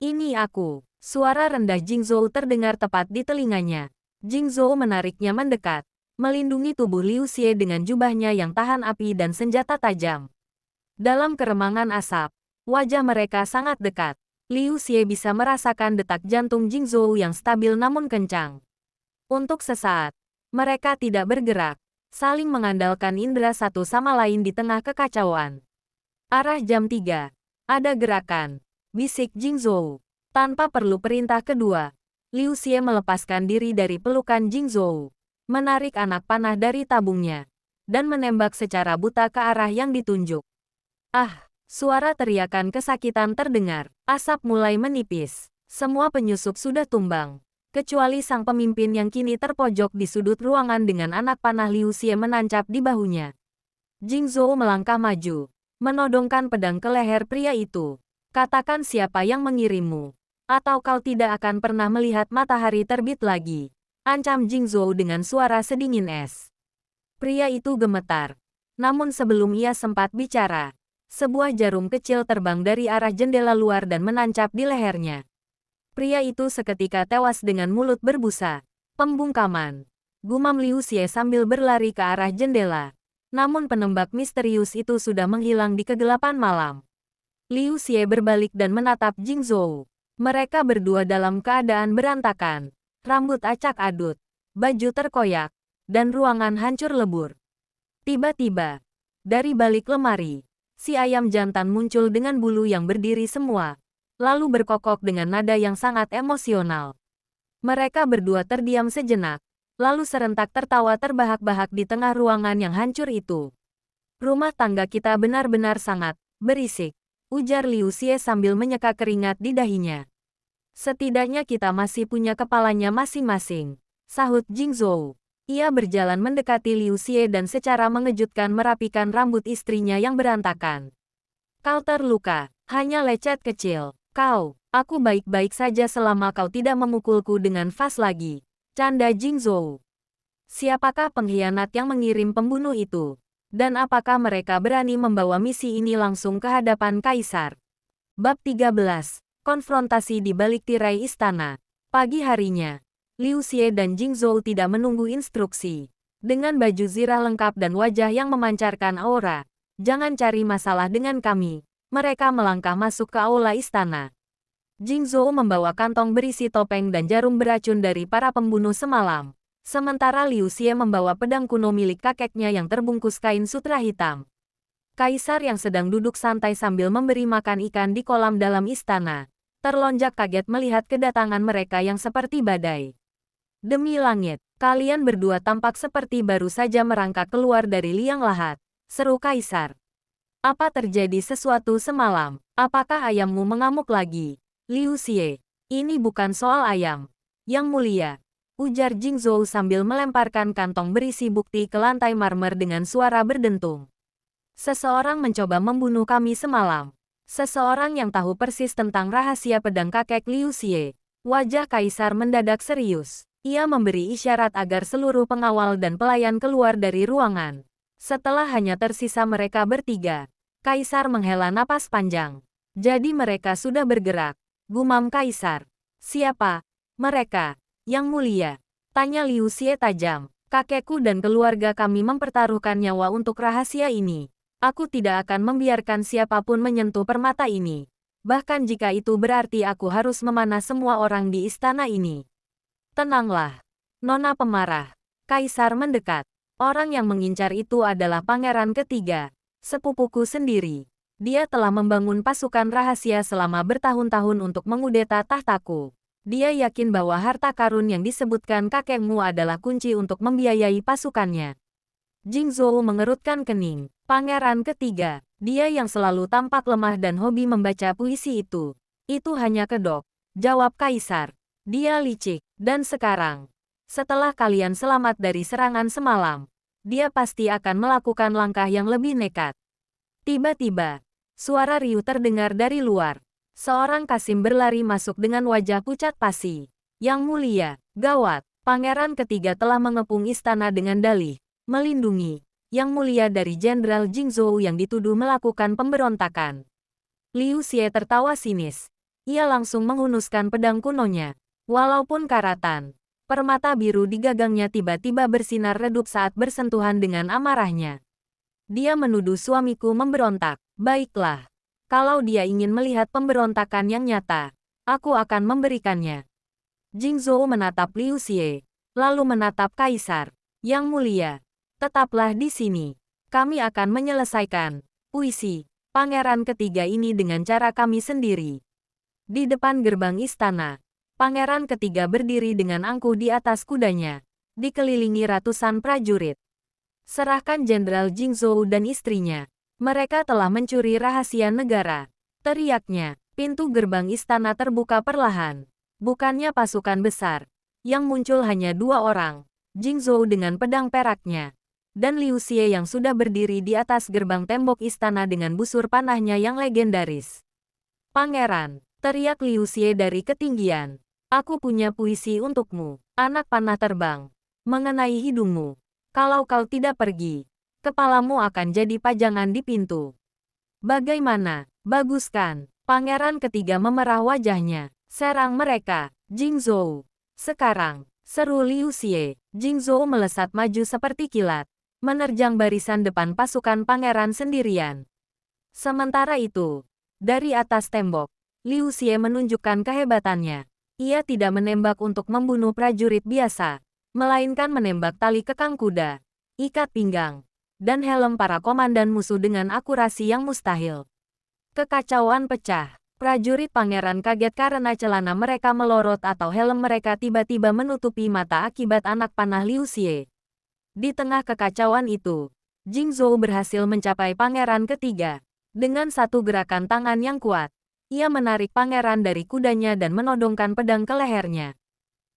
"Ini aku." Suara rendah Jingzhou terdengar tepat di telinganya. Jingzhou menariknya mendekat, melindungi tubuh Liu Xie dengan jubahnya yang tahan api dan senjata tajam. Dalam keremangan asap, wajah mereka sangat dekat. Liu Xie bisa merasakan detak jantung Jingzhou yang stabil namun kencang. Untuk sesaat, mereka tidak bergerak, saling mengandalkan indera satu sama lain di tengah kekacauan. "Arah jam 3. Ada gerakan," bisik Jingzhou. Tanpa perlu perintah kedua, Liu Xie melepaskan diri dari pelukan Jingzhou, menarik anak panah dari tabungnya, dan menembak secara buta ke arah yang ditunjuk. "Ah!" Suara teriakan kesakitan terdengar. Asap mulai menipis. Semua penyusup sudah tumbang, kecuali sang pemimpin yang kini terpojok di sudut ruangan dengan anak panah Liu Xie menancap di bahunya. Jingzhou melangkah maju, menodongkan pedang ke leher pria itu. "Katakan siapa yang mengirimmu, atau kau tidak akan pernah melihat matahari terbit lagi," ancam Jingzhou dengan suara sedingin es. Pria itu gemetar. Namun sebelum ia sempat bicara, sebuah jarum kecil terbang dari arah jendela luar dan menancap di lehernya. Pria itu seketika tewas dengan mulut berbusa. "Pembungkaman," gumam Liu Xie sambil berlari ke arah jendela. Namun penembak misterius itu sudah menghilang di kegelapan malam. Liu Xie berbalik dan menatap Jingzhou. Mereka berdua dalam keadaan berantakan. Rambut acak-adut, baju terkoyak, dan ruangan hancur lebur. Tiba-tiba, dari balik lemari, si ayam jantan muncul dengan bulu yang berdiri semua, lalu berkokok dengan nada yang sangat emosional. Mereka berdua terdiam sejenak, lalu serentak tertawa terbahak-bahak di tengah ruangan yang hancur itu. "Rumah tangga kita benar-benar sangat berisik," ujar Liu Xie sambil menyeka keringat di dahinya. "Setidaknya kita masih punya kepalanya masing-masing," sahut Jingzhou. Ia berjalan mendekati Liu Xie dan secara mengejutkan merapikan rambut istrinya yang berantakan. "Kau terluka," Hanya lecet kecil. Aku baik-baik saja selama kau tidak memukulku dengan vas lagi. Canda Jingzhou. Siapakah pengkhianat yang mengirim pembunuh itu? Dan apakah mereka berani membawa misi ini langsung ke hadapan Kaisar? Bab 13. Konfrontasi di balik tirai istana. Pagi harinya, Liu Xie dan Jingzhou tidak menunggu instruksi. Dengan baju zirah lengkap dan wajah yang memancarkan aura, "Jangan cari masalah dengan kami." Mereka melangkah masuk ke aula istana. Jingzhou membawa kantong berisi topeng dan jarum beracun dari para pembunuh semalam. Sementara Liu Xie membawa pedang kuno milik kakeknya yang terbungkus kain sutra hitam. Kaisar yang sedang duduk santai sambil memberi makan ikan di kolam dalam istana, terlonjak kaget melihat kedatangan mereka yang seperti badai. "Demi langit, kalian berdua tampak seperti baru saja merangkak keluar dari liang lahat," seru Kaisar. "Apa terjadi sesuatu semalam? Apakah ayammu mengamuk lagi?" "Liu Xie, ini bukan soal ayam, Yang Mulia," ujar Jingzhou sambil melemparkan kantong berisi bukti ke lantai marmer dengan suara berdentung. "Seseorang mencoba membunuh kami semalam. Seseorang yang tahu persis tentang rahasia pedang kakek Liu Xie." Wajah Kaisar mendadak serius. Ia memberi isyarat agar seluruh pengawal dan pelayan keluar dari ruangan. Setelah hanya tersisa mereka bertiga, Kaisar menghela napas panjang. "Jadi mereka sudah bergerak," gumam Kaisar. "Siapa mereka, Yang Mulia?" tanya Liu Xie tajam. "Kakekku dan keluarga kami mempertaruhkan nyawa untuk rahasia ini. Aku tidak akan membiarkan siapapun menyentuh permata ini. Bahkan jika itu berarti aku harus memanah semua orang di istana ini." "Tenanglah, Nona pemarah." Kaisar mendekat. "Orang yang mengincar itu adalah pangeran ketiga, sepupuku sendiri. Dia telah membangun pasukan rahasia selama bertahun-tahun untuk mengudeta tahtaku. Dia yakin bahwa harta karun yang disebutkan kakekmu adalah kunci untuk membiayai pasukannya." Jingzhou mengerutkan kening. Pangeran ketiga, dia yang selalu tampak lemah dan hobi membaca puisi itu. "Itu hanya kedok," jawab Kaisar. "Dia licik. Dan sekarang, setelah kalian selamat dari serangan semalam, dia pasti akan melakukan langkah yang lebih nekat." Tiba-tiba, suara riuh terdengar dari luar. Seorang kasim berlari masuk dengan wajah pucat pasi. "Yang Mulia, gawat, pangeran ketiga telah mengepung istana dengan dalih melindungi Yang Mulia dari Jenderal Jingzhou yang dituduh melakukan pemberontakan." Liu Xie tertawa sinis. Ia langsung menghunuskan pedang kunonya. Walaupun karatan, permata biru di gagangnya tiba-tiba bersinar redup saat bersentuhan dengan amarahnya. "Dia menuduh suamiku memberontak. Baiklah. Kalau dia ingin melihat pemberontakan yang nyata, aku akan memberikannya." Jingzhou menatap Liu Xie, lalu menatap Kaisar. "Yang Mulia, tetaplah di sini. Kami akan menyelesaikan puisi pangeran ketiga ini dengan cara kami sendiri." Di depan gerbang istana, pangeran ketiga berdiri dengan angkuh di atas kudanya, dikelilingi ratusan prajurit. "Serahkan Jenderal Jingzhou dan istrinya. Mereka telah mencuri rahasia negara," teriaknya. Pintu gerbang istana terbuka perlahan. Bukannya pasukan besar. Yang muncul hanya 2 orang, Jingzhou dengan pedang peraknya, dan Liu Xie yang sudah berdiri di atas gerbang tembok istana dengan busur panahnya yang legendaris. "Pangeran," teriak Liu Xie dari ketinggian. "Aku punya puisi untukmu, anak panah terbang, mengenai hidungmu. Kalau kau tidak pergi, kepalamu akan jadi pajangan di pintu." "Bagaimana? Bagus kan?" Pangeran ketiga memerah wajahnya. "Serang mereka, Jingzhou. Sekarang," seru Liu Xie. Jingzhou melesat maju seperti kilat, menerjang barisan depan pasukan pangeran sendirian. Sementara itu, dari atas tembok, Liu Xie menunjukkan kehebatannya. Ia tidak menembak untuk membunuh prajurit biasa, melainkan menembak tali kekang kuda, ikat pinggang, dan helm para komandan musuh dengan akurasi yang mustahil. Kekacauan pecah. Prajurit pangeran kaget karena celana mereka melorot atau helm mereka tiba-tiba menutupi mata akibat anak panah Liu Xie. Di tengah kekacauan itu, Jingzhou berhasil mencapai pangeran ketiga. Dengan satu gerakan tangan yang kuat, ia menarik pangeran dari kudanya dan menodongkan pedang ke lehernya.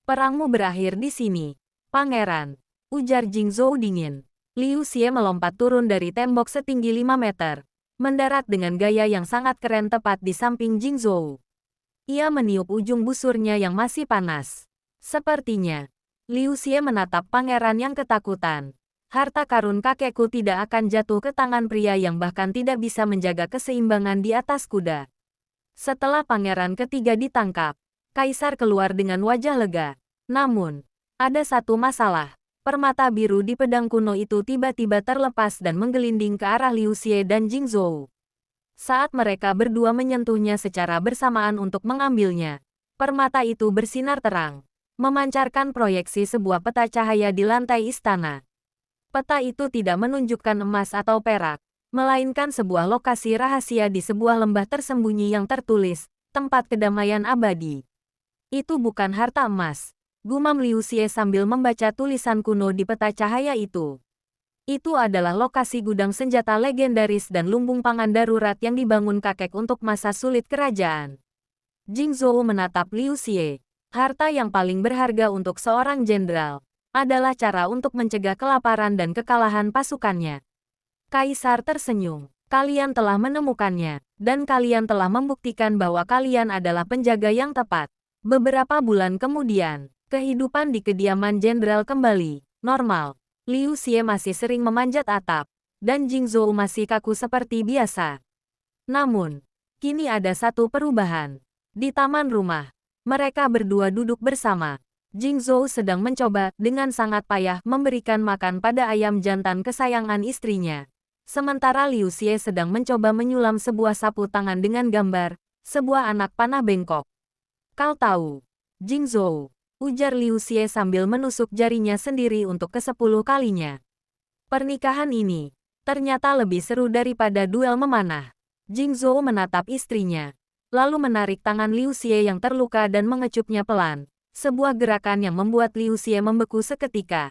"Perangmu berakhir di sini, pangeran," ujar Jingzhou dingin. Liu Xie melompat turun dari tembok setinggi 5 meter, mendarat dengan gaya yang sangat keren tepat di samping Jingzhou. Ia meniup ujung busurnya yang masih panas. Sepertinya, Liu Xie menatap pangeran yang ketakutan. Harta karun kakekku tidak akan jatuh ke tangan pria yang bahkan tidak bisa menjaga keseimbangan di atas kuda. Setelah pangeran ketiga ditangkap, Kaisar keluar dengan wajah lega. Namun, ada satu masalah. Permata biru di pedang kuno itu tiba-tiba terlepas dan menggelinding ke arah Liu Xie dan Jingzhou. Saat mereka berdua menyentuhnya secara bersamaan untuk mengambilnya, permata itu bersinar terang, memancarkan proyeksi sebuah peta cahaya di lantai istana. Peta itu tidak menunjukkan emas atau perak, melainkan sebuah lokasi rahasia di sebuah lembah tersembunyi yang tertulis, tempat kedamaian abadi. Itu bukan harta emas, gumam Liu Xie sambil membaca tulisan kuno di peta cahaya itu. Itu adalah lokasi gudang senjata legendaris dan lumbung pangan darurat yang dibangun kakek untuk masa sulit kerajaan. Jingzhou menatap Liu Xie. Harta yang paling berharga untuk seorang jenderal adalah cara untuk mencegah kelaparan dan kekalahan pasukannya. Kaisar tersenyum. Kalian telah menemukannya, dan kalian telah membuktikan bahwa kalian adalah penjaga yang tepat. Beberapa bulan kemudian, kehidupan di kediaman jenderal kembali normal. Liu Xie masih sering memanjat atap, dan Jingzhou masih kaku seperti biasa. Namun, kini ada satu perubahan. Di taman rumah, mereka berdua duduk bersama. Jingzhou sedang mencoba dengan sangat payah memberikan makan pada ayam jantan kesayangan istrinya. Sementara Liu Xie sedang mencoba menyulam sebuah sapu tangan dengan gambar sebuah anak panah bengkok. Kau tahu, Jingzhou, ujar Liu Xie sambil menusuk jarinya sendiri untuk ke-10 kalinya. Pernikahan ini ternyata lebih seru daripada duel memanah. Jingzhou menatap istrinya, lalu menarik tangan Liu Xie yang terluka dan mengecupnya pelan. Sebuah gerakan yang membuat Liu Xie membeku seketika.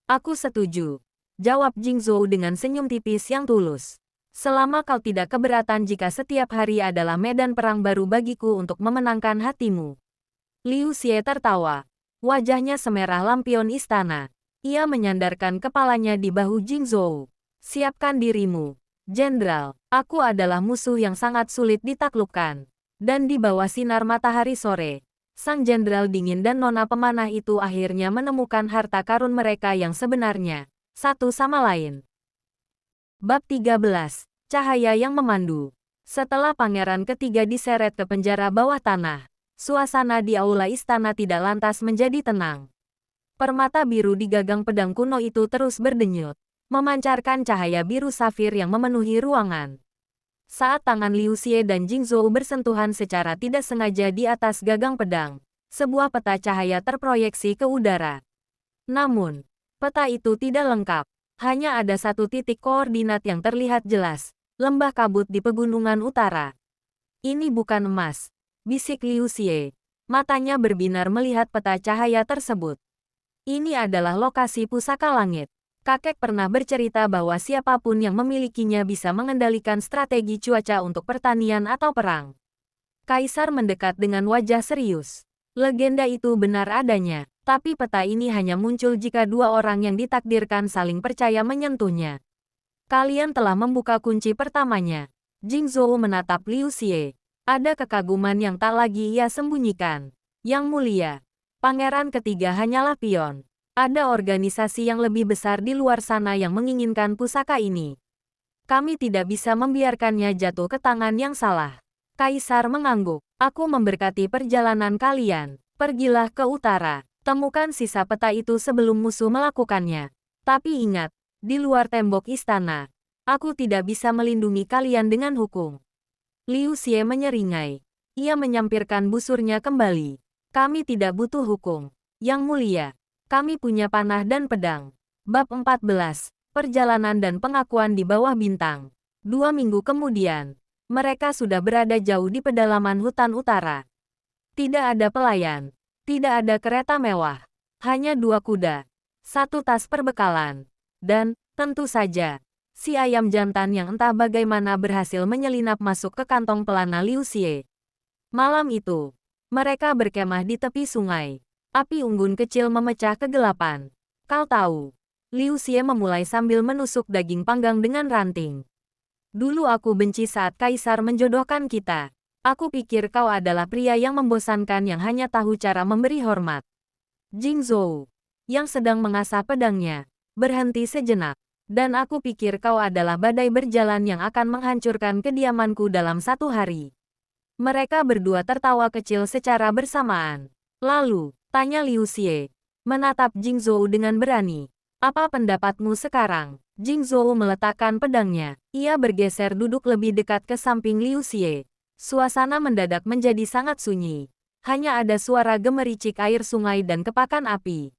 Aku setuju, jawab Jingzhou dengan senyum tipis yang tulus. Selama kau tidak keberatan jika setiap hari adalah medan perang baru bagiku untuk memenangkan hatimu. Liu Xie tertawa. Wajahnya semerah lampion istana. Ia menyandarkan kepalanya di bahu Jingzhou. Siapkan dirimu, Jenderal. Aku adalah musuh yang sangat sulit ditaklukkan. Dan di bawah sinar matahari sore, sang jenderal dingin dan nona pemanah itu akhirnya menemukan harta karun mereka yang sebenarnya, satu sama lain. Bab 13. Cahaya yang memandu. Setelah pangeran ketiga diseret ke penjara bawah tanah, suasana di aula istana tidak lantas menjadi tenang. Permata biru di gagang pedang kuno itu terus berdenyut, memancarkan cahaya biru safir yang memenuhi ruangan. Saat tangan Liu Xie dan Jingzhou bersentuhan secara tidak sengaja di atas gagang pedang, sebuah peta cahaya terproyeksi ke udara. Namun, peta itu tidak lengkap. Hanya ada satu titik koordinat yang terlihat jelas, lembah kabut di pegunungan utara. Ini bukan emas, bisik Liu Xie. Matanya berbinar melihat peta cahaya tersebut. Ini adalah lokasi pusaka langit. Kakek pernah bercerita bahwa siapapun yang memilikinya bisa mengendalikan strategi cuaca untuk pertanian atau perang. Kaisar mendekat dengan wajah serius. Legenda itu benar adanya, tapi peta ini hanya muncul jika dua orang yang ditakdirkan saling percaya menyentuhnya. Kalian telah membuka kunci pertamanya. Jingzhou menatap Liu Xie. Ada kekaguman yang tak lagi ia sembunyikan. Yang mulia, pangeran ketiga hanyalah pion. Ada organisasi yang lebih besar di luar sana yang menginginkan pusaka ini. Kami tidak bisa membiarkannya jatuh ke tangan yang salah. Kaisar mengangguk. Aku memberkati perjalanan kalian. Pergilah ke utara. Temukan sisa peta itu sebelum musuh melakukannya. Tapi ingat, di luar tembok istana, aku tidak bisa melindungi kalian dengan hukum. Liu Xie menyeringai. Ia menyampirkan busurnya kembali. Kami tidak butuh hukum. Yang mulia, kami punya panah dan pedang. Bab 14. Perjalanan dan pengakuan di bawah bintang. 2 minggu kemudian, mereka sudah berada jauh di pedalaman hutan utara. Tidak ada pelayan. Tidak ada kereta mewah. Hanya 2 kuda. 1 tas perbekalan. Dan, tentu saja, si ayam jantan yang entah bagaimana berhasil menyelinap masuk ke kantong pelana Liu Xie. Malam itu, mereka berkemah di tepi sungai. Api unggun kecil memecah kegelapan. Kau tahu, Liu Xie memulai sambil menusuk daging panggang dengan ranting. Dulu aku benci saat Kaisar menjodohkan kita. Aku pikir kau adalah pria yang membosankan yang hanya tahu cara memberi hormat. Jing Zhou, yang sedang mengasah pedangnya, berhenti sejenak. Dan aku pikir kau adalah badai berjalan yang akan menghancurkan kediamanku dalam 1 hari. Mereka berdua tertawa kecil secara bersamaan. Lalu, tanya Liu Xie, menatap Jing Zhou dengan berani. Apa pendapatmu sekarang? Jing Zhou meletakkan pedangnya. Ia bergeser duduk lebih dekat ke samping Liu Xie. Suasana mendadak menjadi sangat sunyi. Hanya ada suara gemericik air sungai dan kepakan api.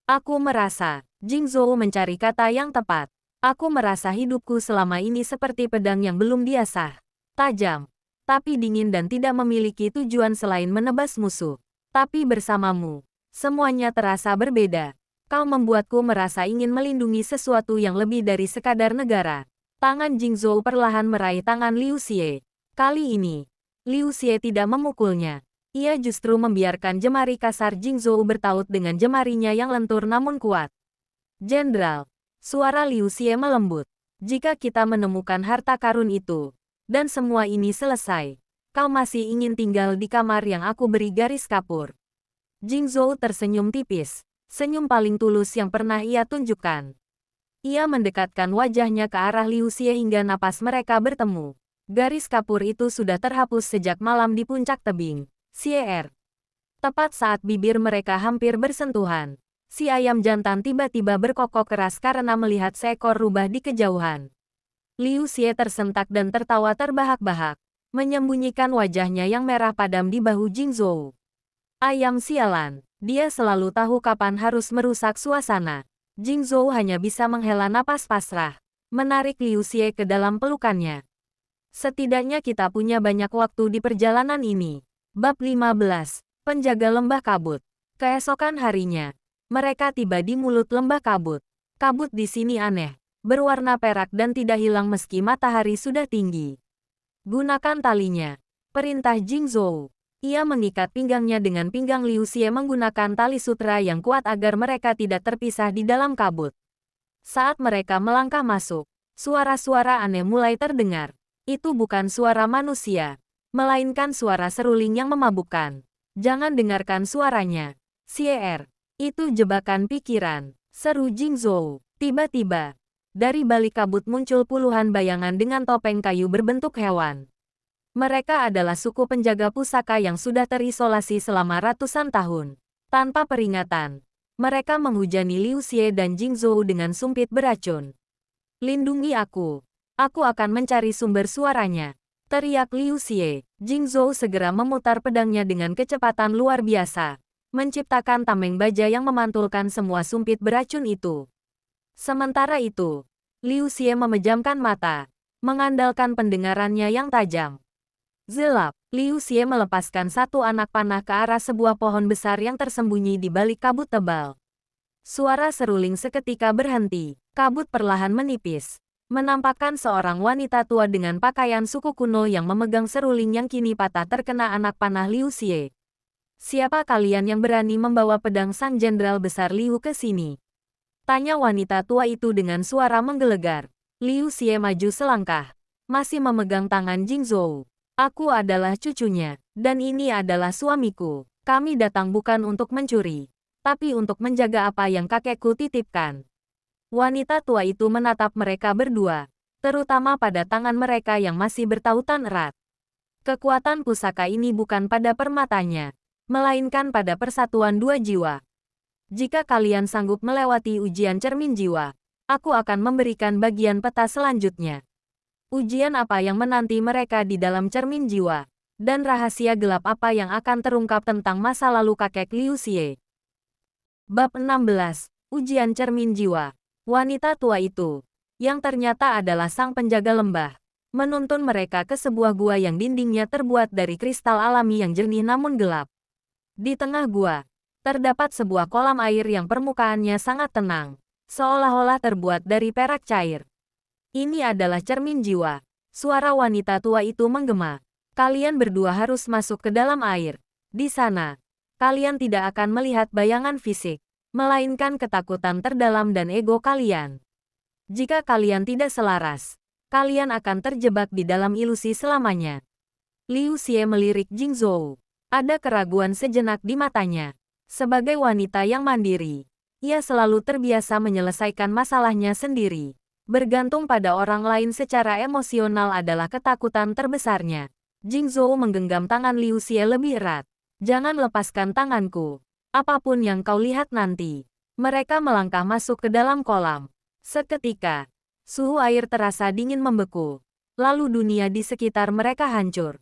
Aku merasa, Jing Zhou mencari kata yang tepat. Aku merasa hidupku selama ini seperti pedang yang belum diasah. Tajam, tapi dingin dan tidak memiliki tujuan selain menebas musuh. Tapi bersamamu, semuanya terasa berbeda. Kau membuatku merasa ingin melindungi sesuatu yang lebih dari sekadar negara. Tangan Jing Zhou perlahan meraih tangan Liu Xie. Kali ini, Liu Xie tidak memukulnya. Ia justru membiarkan jemari kasar Jing Zhou bertaut dengan jemarinya yang lentur namun kuat. Jenderal, suara Liu Xie melembut. Jika kita menemukan harta karun itu, dan semua ini selesai, kau masih ingin tinggal di kamar yang aku beri garis kapur. Jing Zhou tersenyum tipis, senyum paling tulus yang pernah ia tunjukkan. Ia mendekatkan wajahnya ke arah Liu Xie hingga napas mereka bertemu. Garis kapur itu sudah terhapus sejak malam di puncak tebing, Xie. Tepat saat bibir mereka hampir bersentuhan, si ayam jantan tiba-tiba berkokok keras karena melihat seekor rubah di kejauhan. Liu Xie tersentak dan tertawa terbahak-bahak, menyembunyikan wajahnya yang merah padam di bahu Jing Zhou. Ayam sialan, dia selalu tahu kapan harus merusak suasana. Jing Zhou hanya bisa menghela napas pasrah, menarik Liu Xie ke dalam pelukannya. Setidaknya kita punya banyak waktu di perjalanan ini. Bab 15, Penjaga Lembah Kabut. Keesokan harinya, mereka tiba di mulut lembah kabut. Kabut di sini aneh, berwarna perak dan tidak hilang meski matahari sudah tinggi. Gunakan talinya, perintah Jing Zhou. Ia mengikat pinggangnya dengan pinggang Liu Xie menggunakan tali sutra yang kuat agar mereka tidak terpisah di dalam kabut. Saat mereka melangkah masuk, suara-suara aneh mulai terdengar. Itu bukan suara manusia, melainkan suara seruling yang memabukkan. Jangan dengarkan suaranya, Xie. Itu jebakan pikiran, seru Jing Zhou. Tiba-tiba, dari balik kabut muncul puluhan bayangan dengan topeng kayu berbentuk hewan. Mereka adalah suku penjaga pusaka yang sudah terisolasi selama ratusan tahun. Tanpa peringatan, mereka menghujani Liu Xie dan Jing Zhou dengan sumpit beracun. Lindungi aku akan mencari sumber suaranya, teriak Liu Xie. Jing Zhou segera memutar pedangnya dengan kecepatan luar biasa, menciptakan tameng baja yang memantulkan semua sumpit beracun itu. Sementara itu, Liu Xie memejamkan mata, mengandalkan pendengarannya yang tajam. Zelap, Liu Xie melepaskan satu anak panah ke arah sebuah pohon besar yang tersembunyi di balik kabut tebal. Suara seruling seketika berhenti, kabut perlahan menipis, menampakkan seorang wanita tua dengan pakaian suku kuno yang memegang seruling yang kini patah terkena anak panah Liu Xie. Siapa kalian yang berani membawa pedang sang jenderal besar Liu ke sini? Tanya wanita tua itu dengan suara menggelegar. Liu Xie maju selangkah, masih memegang tangan Jing Zhou. Aku adalah cucunya, dan ini adalah suamiku. Kami datang bukan untuk mencuri, tapi untuk menjaga apa yang kakekku titipkan. Wanita tua itu menatap mereka berdua, terutama pada tangan mereka yang masih bertautan erat. Kekuatan pusaka ini bukan pada permatanya, melainkan pada persatuan dua jiwa. Jika kalian sanggup melewati ujian cermin jiwa, aku akan memberikan bagian peta selanjutnya. Ujian apa yang menanti mereka di dalam cermin jiwa, dan rahasia gelap apa yang akan terungkap tentang masa lalu kakek Liu Xie. Bab 16, Ujian Cermin Jiwa. Wanita tua itu, yang ternyata adalah sang penjaga lembah, menuntun mereka ke sebuah gua yang dindingnya terbuat dari kristal alami yang jernih namun gelap. Di tengah gua, terdapat sebuah kolam air yang permukaannya sangat tenang, seolah-olah terbuat dari perak cair. Ini adalah cermin jiwa. Suara wanita tua itu menggema. Kalian berdua harus masuk ke dalam air. Di sana, kalian tidak akan melihat bayangan fisik, melainkan ketakutan terdalam dan ego kalian. Jika kalian tidak selaras, kalian akan terjebak di dalam ilusi selamanya. Liu Xie melirik Jing Zhou. Ada keraguan sejenak di matanya. Sebagai wanita yang mandiri, ia selalu terbiasa menyelesaikan masalahnya sendiri. Bergantung pada orang lain secara emosional adalah ketakutan terbesarnya. Jing Zhou menggenggam tangan Liu Xie lebih erat. Jangan lepaskan tanganku. Apapun yang kau lihat nanti. Mereka melangkah masuk ke dalam kolam. Seketika, suhu air terasa dingin membeku. Lalu dunia di sekitar mereka hancur.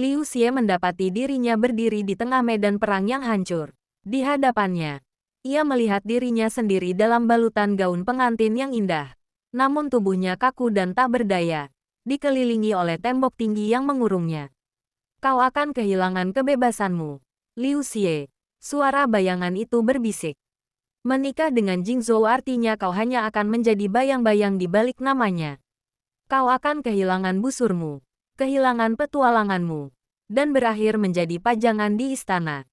Liu Xie mendapati dirinya berdiri di tengah medan perang yang hancur. Di hadapannya, ia melihat dirinya sendiri dalam balutan gaun pengantin yang indah. Namun tubuhnya kaku dan tak berdaya, dikelilingi oleh tembok tinggi yang mengurungnya. Kau akan kehilangan kebebasanmu, Liu Xie. Suara bayangan itu berbisik. Menikah dengan Jing Zhou artinya kau hanya akan menjadi bayang-bayang di balik namanya. Kau akan kehilangan busurmu, kehilangan petualanganmu, dan berakhir menjadi pajangan di istana.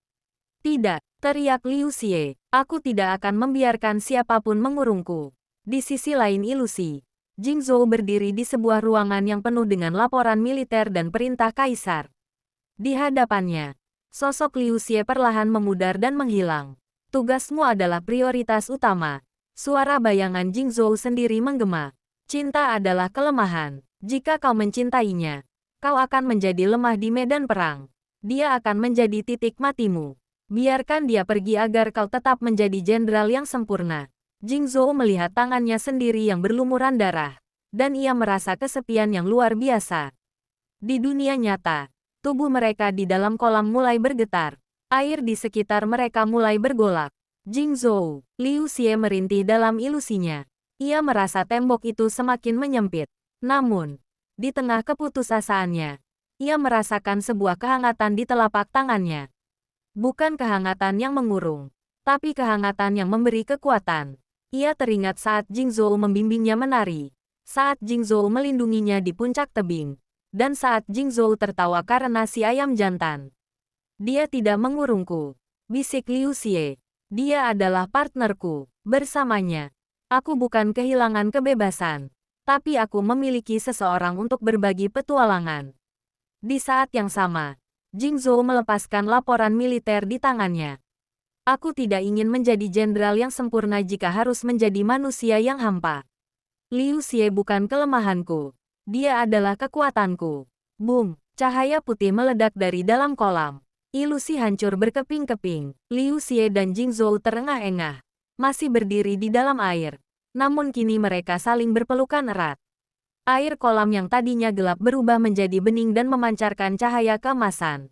Tidak, teriak Liu Xie, aku tidak akan membiarkan siapapun mengurungku. Di sisi lain ilusi, Jing Zhou berdiri di sebuah ruangan yang penuh dengan laporan militer dan perintah kaisar. Di hadapannya, sosok Liu Xie perlahan memudar dan menghilang. Tugasmu adalah prioritas utama. Suara bayangan Jing Zhou sendiri menggema. Cinta adalah kelemahan. Jika kau mencintainya, kau akan menjadi lemah di medan perang. Dia akan menjadi titik matimu. Biarkan dia pergi agar kau tetap menjadi jenderal yang sempurna. Jing Zhou melihat tangannya sendiri yang berlumuran darah, dan ia merasa kesepian yang luar biasa. Di dunia nyata, tubuh mereka di dalam kolam mulai bergetar. Air di sekitar mereka mulai bergolak. Jing Zhou, Liu Xie merintih dalam ilusinya. Ia merasa tembok itu semakin menyempit. Namun, di tengah keputusasaannya, ia merasakan sebuah kehangatan di telapak tangannya. Bukan kehangatan yang mengurung, tapi kehangatan yang memberi kekuatan. Ia teringat saat Jing Zhou membimbingnya menari, saat Jing Zhou melindunginya di puncak tebing, dan saat Jing Zhou tertawa karena si ayam jantan. Dia tidak mengurungku, bisik Liu Xie. Dia adalah partnerku. Bersamanya, aku bukan kehilangan kebebasan, tapi aku memiliki seseorang untuk berbagi petualangan. Di saat yang sama, Jing Zhou melepaskan laporan militer di tangannya. Aku tidak ingin menjadi jenderal yang sempurna jika harus menjadi manusia yang hampa. Liu Xie bukan kelemahanku. Dia adalah kekuatanku. Boom! Cahaya putih meledak dari dalam kolam. Ilusi hancur berkeping-keping. Liu Xie dan Jing Zhou terengah-engah, masih berdiri di dalam air. Namun kini mereka saling berpelukan erat. Air kolam yang tadinya gelap berubah menjadi bening dan memancarkan cahaya keemasan.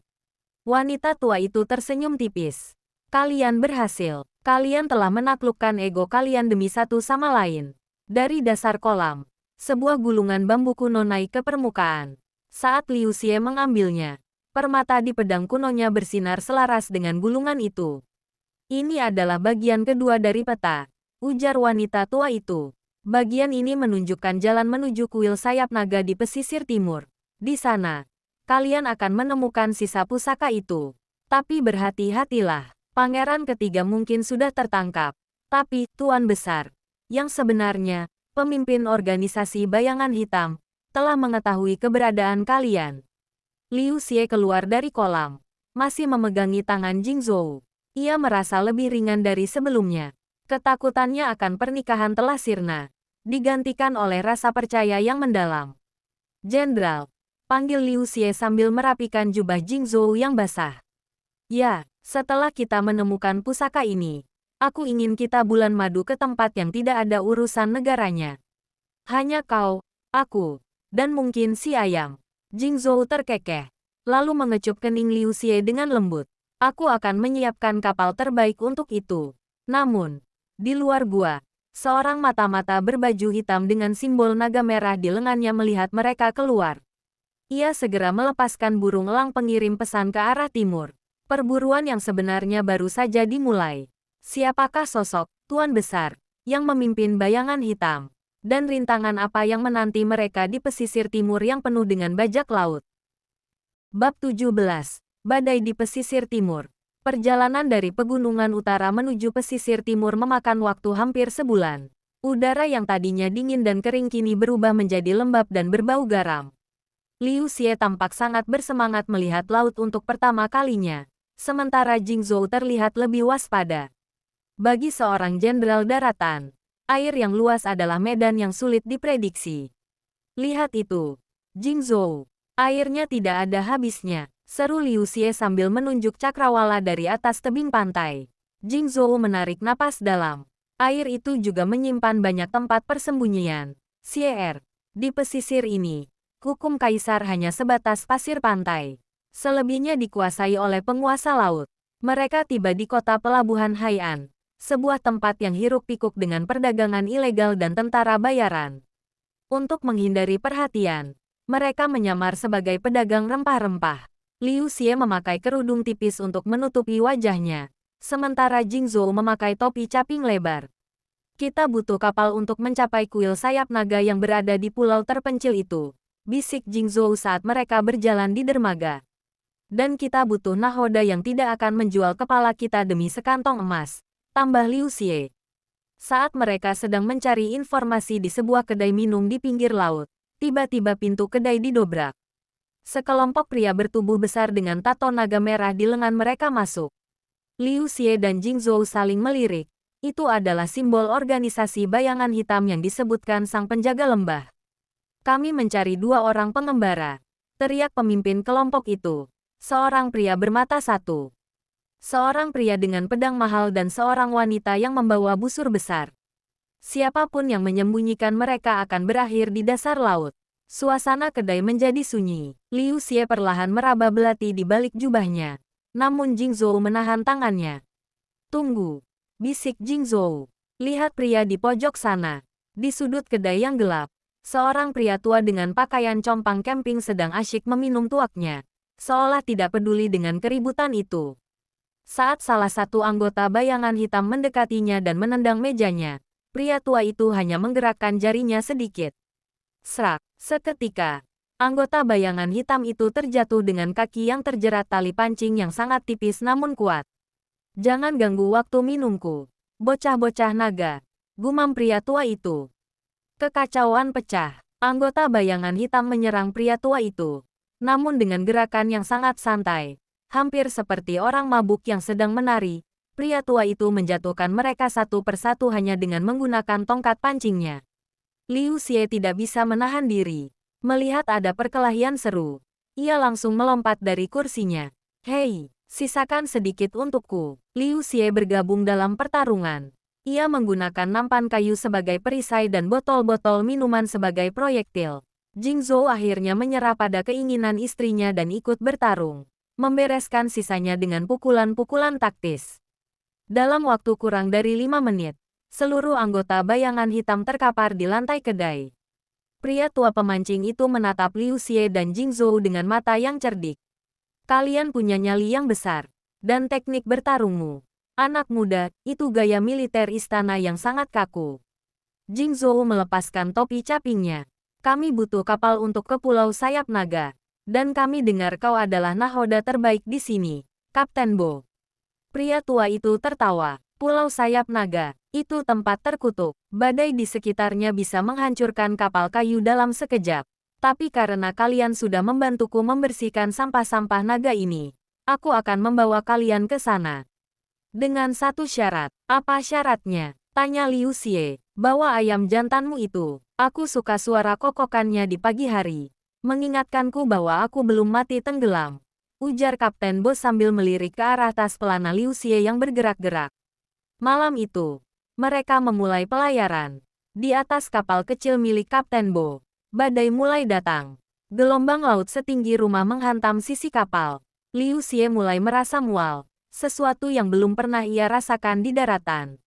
Wanita tua itu tersenyum tipis. Kalian berhasil. Kalian telah menaklukkan ego kalian demi satu sama lain. Dari dasar kolam, sebuah gulungan bambu kuno naik ke permukaan. Saat Liu Xie mengambilnya, permata di pedang kunonya bersinar selaras dengan gulungan itu. Ini adalah bagian kedua dari peta, ujar wanita tua itu. Bagian ini menunjukkan jalan menuju kuil sayap naga di pesisir timur. Di sana, kalian akan menemukan sisa pusaka itu. Tapi berhati-hatilah, pangeran ketiga mungkin sudah tertangkap. Tapi, Tuan Besar, yang sebenarnya, pemimpin organisasi bayangan hitam, telah mengetahui keberadaan kalian. Liu Xie keluar dari kolam, masih memegangi tangan Jing Zhou. Ia merasa lebih ringan dari sebelumnya. Ketakutannya akan pernikahan telah sirna, digantikan oleh rasa percaya yang mendalam. Jenderal, panggil Liu Xie sambil merapikan jubah Jing Zhou yang basah. Ya, setelah kita menemukan pusaka ini, aku ingin kita bulan madu ke tempat yang tidak ada urusan negaranya. Hanya kau, aku, dan mungkin si ayam. Jing Zhou terkekeh, lalu mengecup kening Liu Xie dengan lembut. Aku akan menyiapkan kapal terbaik untuk itu. Namun, di luar gua, seorang mata-mata berbaju hitam dengan simbol naga merah di lengannya melihat mereka keluar. Ia segera melepaskan burung elang pengirim pesan ke arah timur. Perburuan yang sebenarnya baru saja dimulai. Siapakah sosok, Tuan Besar, yang memimpin bayangan hitam? Dan rintangan apa yang menanti mereka di pesisir timur yang penuh dengan bajak laut? Bab 17. Badai di pesisir timur. Perjalanan dari pegunungan utara menuju pesisir timur memakan waktu hampir sebulan. Udara yang tadinya dingin dan kering kini berubah menjadi lembab dan berbau garam. Liu Xie tampak sangat bersemangat melihat laut untuk pertama kalinya, sementara Jing Zhou terlihat lebih waspada. Bagi seorang jenderal daratan, air yang luas adalah medan yang sulit diprediksi. Lihat itu, Jing Zhou. Airnya tidak ada habisnya, seru Liu Xie sambil menunjuk cakrawala dari atas tebing pantai. Jing Zhou menarik napas dalam. Air itu juga menyimpan banyak tempat persembunyian. Xier, di pesisir ini, hukum kaisar hanya sebatas pasir pantai. Selebihnya dikuasai oleh penguasa laut. Mereka tiba di kota pelabuhan Hai'an, sebuah tempat yang hiruk-pikuk dengan perdagangan ilegal dan tentara bayaran. Untuk menghindari perhatian, mereka menyamar sebagai pedagang rempah-rempah. Liu Xie memakai kerudung tipis untuk menutupi wajahnya, sementara Jing Zhou memakai topi caping lebar. Kita butuh kapal untuk mencapai kuil sayap naga yang berada di pulau terpencil itu, bisik Jing Zhou saat mereka berjalan di dermaga. Dan kita butuh nahoda yang tidak akan menjual kepala kita demi sekantong emas, tambah Liu Xie. Saat mereka sedang mencari informasi di sebuah kedai minum di pinggir laut, tiba-tiba pintu kedai didobrak. Sekelompok pria bertubuh besar dengan tato naga merah di lengan mereka masuk. Liu Xie dan Jing Zhou saling melirik. Itu adalah simbol organisasi bayangan hitam yang disebutkan sang penjaga lembah. Kami mencari 2 orang pengembara, teriak pemimpin kelompok itu. Seorang pria bermata satu. Seorang pria dengan pedang mahal dan seorang wanita yang membawa busur besar. Siapapun yang menyembunyikan mereka akan berakhir di dasar laut. Suasana kedai menjadi sunyi. Liu Xie perlahan meraba belati di balik jubahnya. Namun Jing Zhou menahan tangannya. Tunggu, bisik Jing Zhou. Lihat pria di pojok sana. Di sudut kedai yang gelap, seorang pria tua dengan pakaian compang camping sedang asyik meminum tuaknya, seolah tidak peduli dengan keributan itu. Saat salah satu anggota bayangan hitam mendekatinya dan menendang mejanya, pria tua itu hanya menggerakkan jarinya sedikit. Serak, seketika, anggota bayangan hitam itu terjatuh dengan kaki yang terjerat tali pancing yang sangat tipis namun kuat. Jangan ganggu waktu minumku, bocah-bocah naga, gumam pria tua itu. Kekacauan pecah, anggota bayangan hitam menyerang pria tua itu. Namun dengan gerakan yang sangat santai, hampir seperti orang mabuk yang sedang menari, pria tua itu menjatuhkan mereka satu persatu hanya dengan menggunakan tongkat pancingnya. Liu Xie tidak bisa menahan diri. Melihat ada perkelahian seru, ia langsung melompat dari kursinya. Hei, sisakan sedikit untukku. Liu Xie bergabung dalam pertarungan. Ia menggunakan nampan kayu sebagai perisai dan botol-botol minuman sebagai proyektil. Jing Zhou akhirnya menyerah pada keinginan istrinya dan ikut bertarung, membereskan sisanya dengan pukulan-pukulan taktis. Dalam waktu kurang dari 5 menit, seluruh anggota bayangan hitam terkapar di lantai kedai. Pria tua pemancing itu menatap Liu Xie dan Jing Zhou dengan mata yang cerdik. Kalian punya nyali yang besar, dan teknik bertarungmu. Anak muda, itu gaya militer istana yang sangat kaku. Jing Zhou melepaskan topi capingnya. Kami butuh kapal untuk ke Pulau Sayap Naga. Dan kami dengar kau adalah nahoda terbaik di sini, Kapten Bo. Pria tua itu tertawa. Pulau Sayap Naga, itu tempat terkutuk. Badai di sekitarnya bisa menghancurkan kapal kayu dalam sekejap. Tapi karena kalian sudah membantuku membersihkan sampah-sampah naga ini, aku akan membawa kalian ke sana. Dengan satu syarat. Apa syaratnya? Tanya Liu Xie. Bawa ayam jantanmu itu. Aku suka suara kokokannya di pagi hari. Mengingatkanku bahwa aku belum mati tenggelam. Ujar Kapten Bo sambil melirik ke arah tas pelana Liu Xie yang bergerak-gerak. Malam itu, mereka memulai pelayaran. Di atas kapal kecil milik Kapten Bo, badai mulai datang. Gelombang laut setinggi rumah menghantam sisi kapal. Liu Xie mulai merasa mual, sesuatu yang belum pernah ia rasakan di daratan.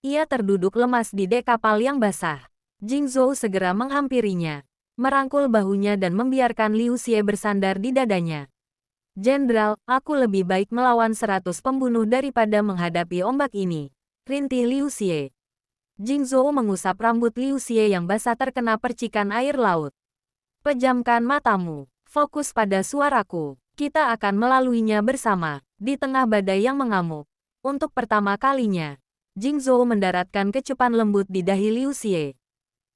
Ia terduduk lemas di dek kapal yang basah. Jing Zhou segera menghampirinya, merangkul bahunya dan membiarkan Liu Xie bersandar di dadanya. Jenderal, aku lebih baik melawan 100 pembunuh daripada menghadapi ombak ini, rintih Liu Xie. Jing Zhou mengusap rambut Liu Xie yang basah terkena percikan air laut. Pejamkan matamu, fokus pada suaraku. Kita akan melaluinya bersama, di tengah badai yang mengamuk. Untuk pertama kalinya, Jing Zhou mendaratkan kecupan lembut di dahi Liu Xie.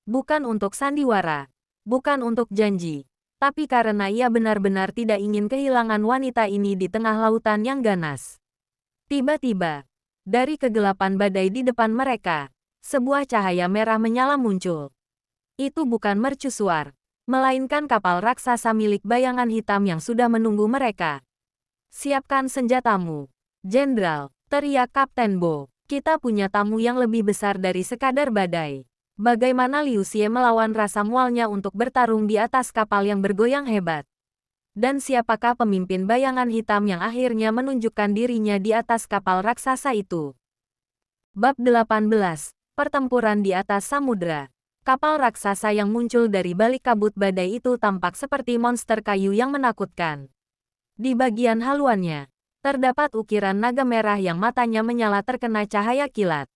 Bukan untuk sandiwara, bukan untuk janji, tapi karena ia benar-benar tidak ingin kehilangan wanita ini di tengah lautan yang ganas. Tiba-tiba, dari kegelapan badai di depan mereka, sebuah cahaya merah menyala muncul. Itu bukan mercusuar, melainkan kapal raksasa milik bayangan hitam yang sudah menunggu mereka. Siapkan senjatamu, Jenderal, teriak Kapten Bo. Kita punya tamu yang lebih besar dari sekadar badai. Bagaimana Liu Xie melawan rasa mualnya untuk bertarung di atas kapal yang bergoyang hebat? Dan siapakah pemimpin bayangan hitam yang akhirnya menunjukkan dirinya di atas kapal raksasa itu? Bab 18. Pertempuran di atas samudera. Kapal raksasa yang muncul dari balik kabut badai itu tampak seperti monster kayu yang menakutkan. Di bagian haluannya, terdapat ukiran naga merah yang matanya menyala terkena cahaya kilat.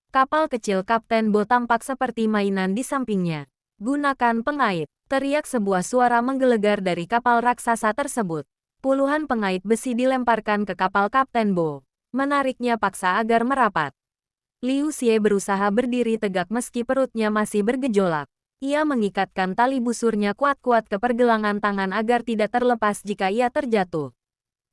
Kapal kecil Kapten Bo tampak seperti mainan di sampingnya. Gunakan pengait, teriak sebuah suara menggelegar dari kapal raksasa tersebut. Puluhan pengait besi dilemparkan ke kapal Kapten Bo, menariknya paksa agar merapat. Liu Xie berusaha berdiri tegak meski perutnya masih bergejolak. Ia mengikatkan tali busurnya kuat-kuat ke pergelangan tangan agar tidak terlepas jika ia terjatuh.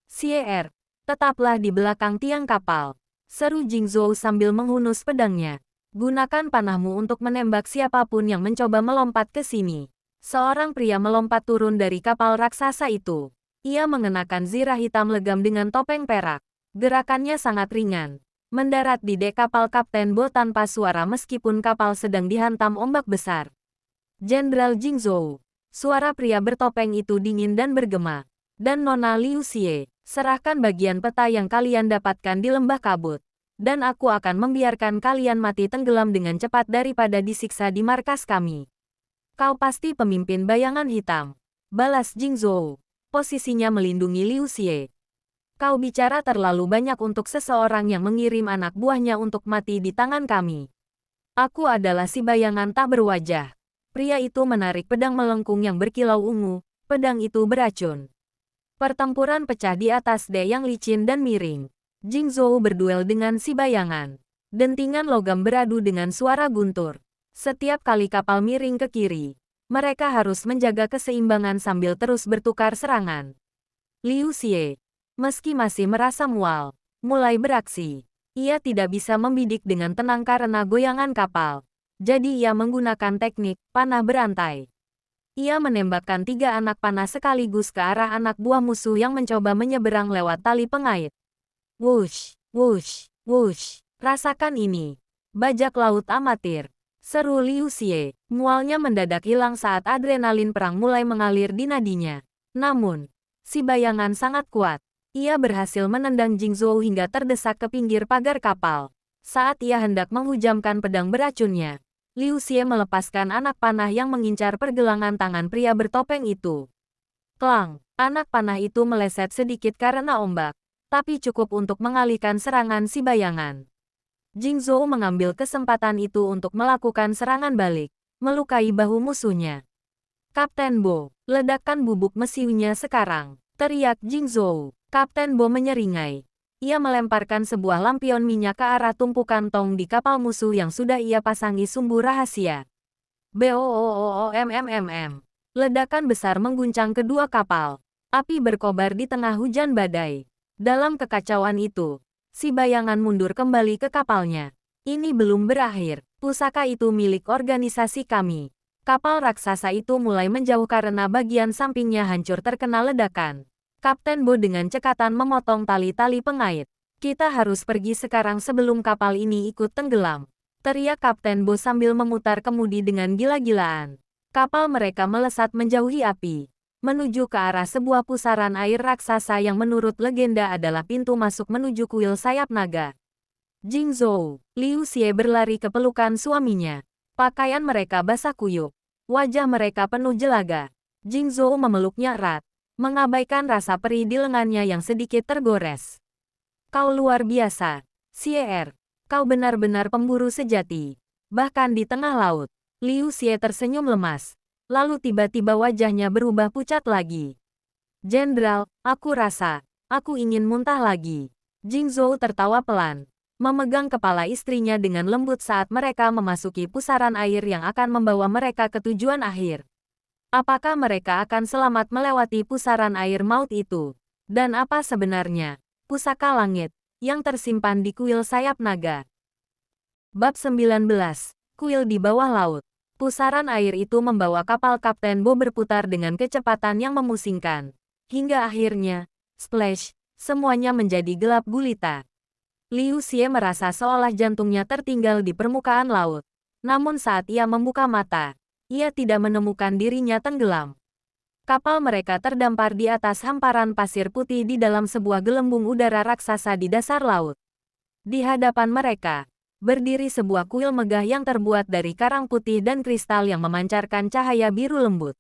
Xie, tetaplah di belakang tiang kapal, seru Jing Zhou sambil menghunus pedangnya. Gunakan panahmu untuk menembak siapapun yang mencoba melompat ke sini. Seorang pria melompat turun dari kapal raksasa itu. Ia mengenakan zirah hitam legam dengan topeng perak. Gerakannya sangat ringan. Mendarat di dek kapal Kapten Bo tanpa suara meskipun kapal sedang dihantam ombak besar. Jenderal Jing Zhou. Suara pria bertopeng itu dingin dan bergema. Dan Nona Liu Xie, serahkan bagian peta yang kalian dapatkan di lembah kabut. Dan aku akan membiarkan kalian mati tenggelam dengan cepat daripada disiksa di markas kami. Kau pasti pemimpin bayangan hitam, balas Jing Zhou. Posisinya melindungi Liu Xie. Kau bicara terlalu banyak untuk seseorang yang mengirim anak buahnya untuk mati di tangan kami. Aku adalah si bayangan tak berwajah. Pria itu menarik pedang melengkung yang berkilau ungu, pedang itu beracun. Pertempuran pecah di atas dek yang licin dan miring. Jing Zhou berduel dengan si bayangan. Dentingan logam beradu dengan suara guntur. Setiap kali kapal miring ke kiri, mereka harus menjaga keseimbangan sambil terus bertukar serangan. Liu Xie, meski masih merasa mual, mulai beraksi. Ia tidak bisa membidik dengan tenang karena goyangan kapal. Jadi ia menggunakan teknik panah berantai. Ia menembakkan 3 anak panah sekaligus ke arah anak buah musuh yang mencoba menyeberang lewat tali pengait. Wush, wush, wush, rasakan ini. Bajak laut amatir. Seru Liu Xie. Mualnya mendadak hilang saat adrenalin perang mulai mengalir di nadinya. Namun, si bayangan sangat kuat. Ia berhasil menendang Jing Zhou hingga terdesak ke pinggir pagar kapal. Saat ia hendak menghujamkan pedang beracunnya, Liu Xie melepaskan anak panah yang mengincar pergelangan tangan pria bertopeng itu. Klang, anak panah itu meleset sedikit karena ombak, tapi cukup untuk mengalihkan serangan si bayangan. Jing Zhou mengambil kesempatan itu untuk melakukan serangan balik, melukai bahu musuhnya. Kapten Bo, ledakkan bubuk mesiunya sekarang, teriak Jing Zhou. Kapten Bo menyeringai. Ia melemparkan sebuah lampion minyak ke arah tumpukan tong di kapal musuh yang sudah ia pasangi sumbu rahasia. Boommm. Ledakan besar mengguncang kedua kapal. Api berkobar di tengah hujan badai. Dalam kekacauan itu, si bayangan mundur kembali ke kapalnya. Ini belum berakhir. Pusaka itu milik organisasi kami. Kapal raksasa itu mulai menjauh karena bagian sampingnya hancur terkena ledakan. Kapten Bo dengan cekatan memotong tali-tali pengait. Kita harus pergi sekarang sebelum kapal ini ikut tenggelam. Teriak Kapten Bo sambil memutar kemudi dengan gila-gilaan. Kapal mereka melesat menjauhi api, menuju ke arah sebuah pusaran air raksasa yang menurut legenda adalah pintu masuk menuju kuil sayap naga. Jing Zhou, Liu Xie berlari ke pelukan suaminya. Pakaian mereka basah kuyup. Wajah mereka penuh jelaga. Jing Zhou memeluknya erat, mengabaikan rasa perih di lengannya yang sedikit tergores. Kau luar biasa, Xie. Kau benar-benar pemburu sejati. Bahkan di tengah laut, Liu Xie tersenyum lemas. Lalu tiba-tiba wajahnya berubah pucat lagi. Jenderal, aku rasa, aku ingin muntah lagi. Jing Zhou tertawa pelan. memegang kepala istrinya dengan lembut saat mereka memasuki pusaran air yang akan membawa mereka ke tujuan akhir. Apakah mereka akan selamat melewati pusaran air maut itu? Dan apa sebenarnya pusaka langit yang tersimpan di kuil sayap naga? Bab 19. Kuil di bawah laut. Pusaran air itu membawa kapal Kapten Bo berputar dengan kecepatan yang memusingkan. Hingga akhirnya, splash, semuanya menjadi gelap gulita. Liu Xie merasa seolah jantungnya tertinggal di permukaan laut. Namun saat ia membuka mata, ia tidak menemukan dirinya tenggelam. Kapal mereka terdampar di atas hamparan pasir putih di dalam sebuah gelembung udara raksasa di dasar laut. Di hadapan mereka, berdiri sebuah kuil megah yang terbuat dari karang putih dan kristal yang memancarkan cahaya biru lembut.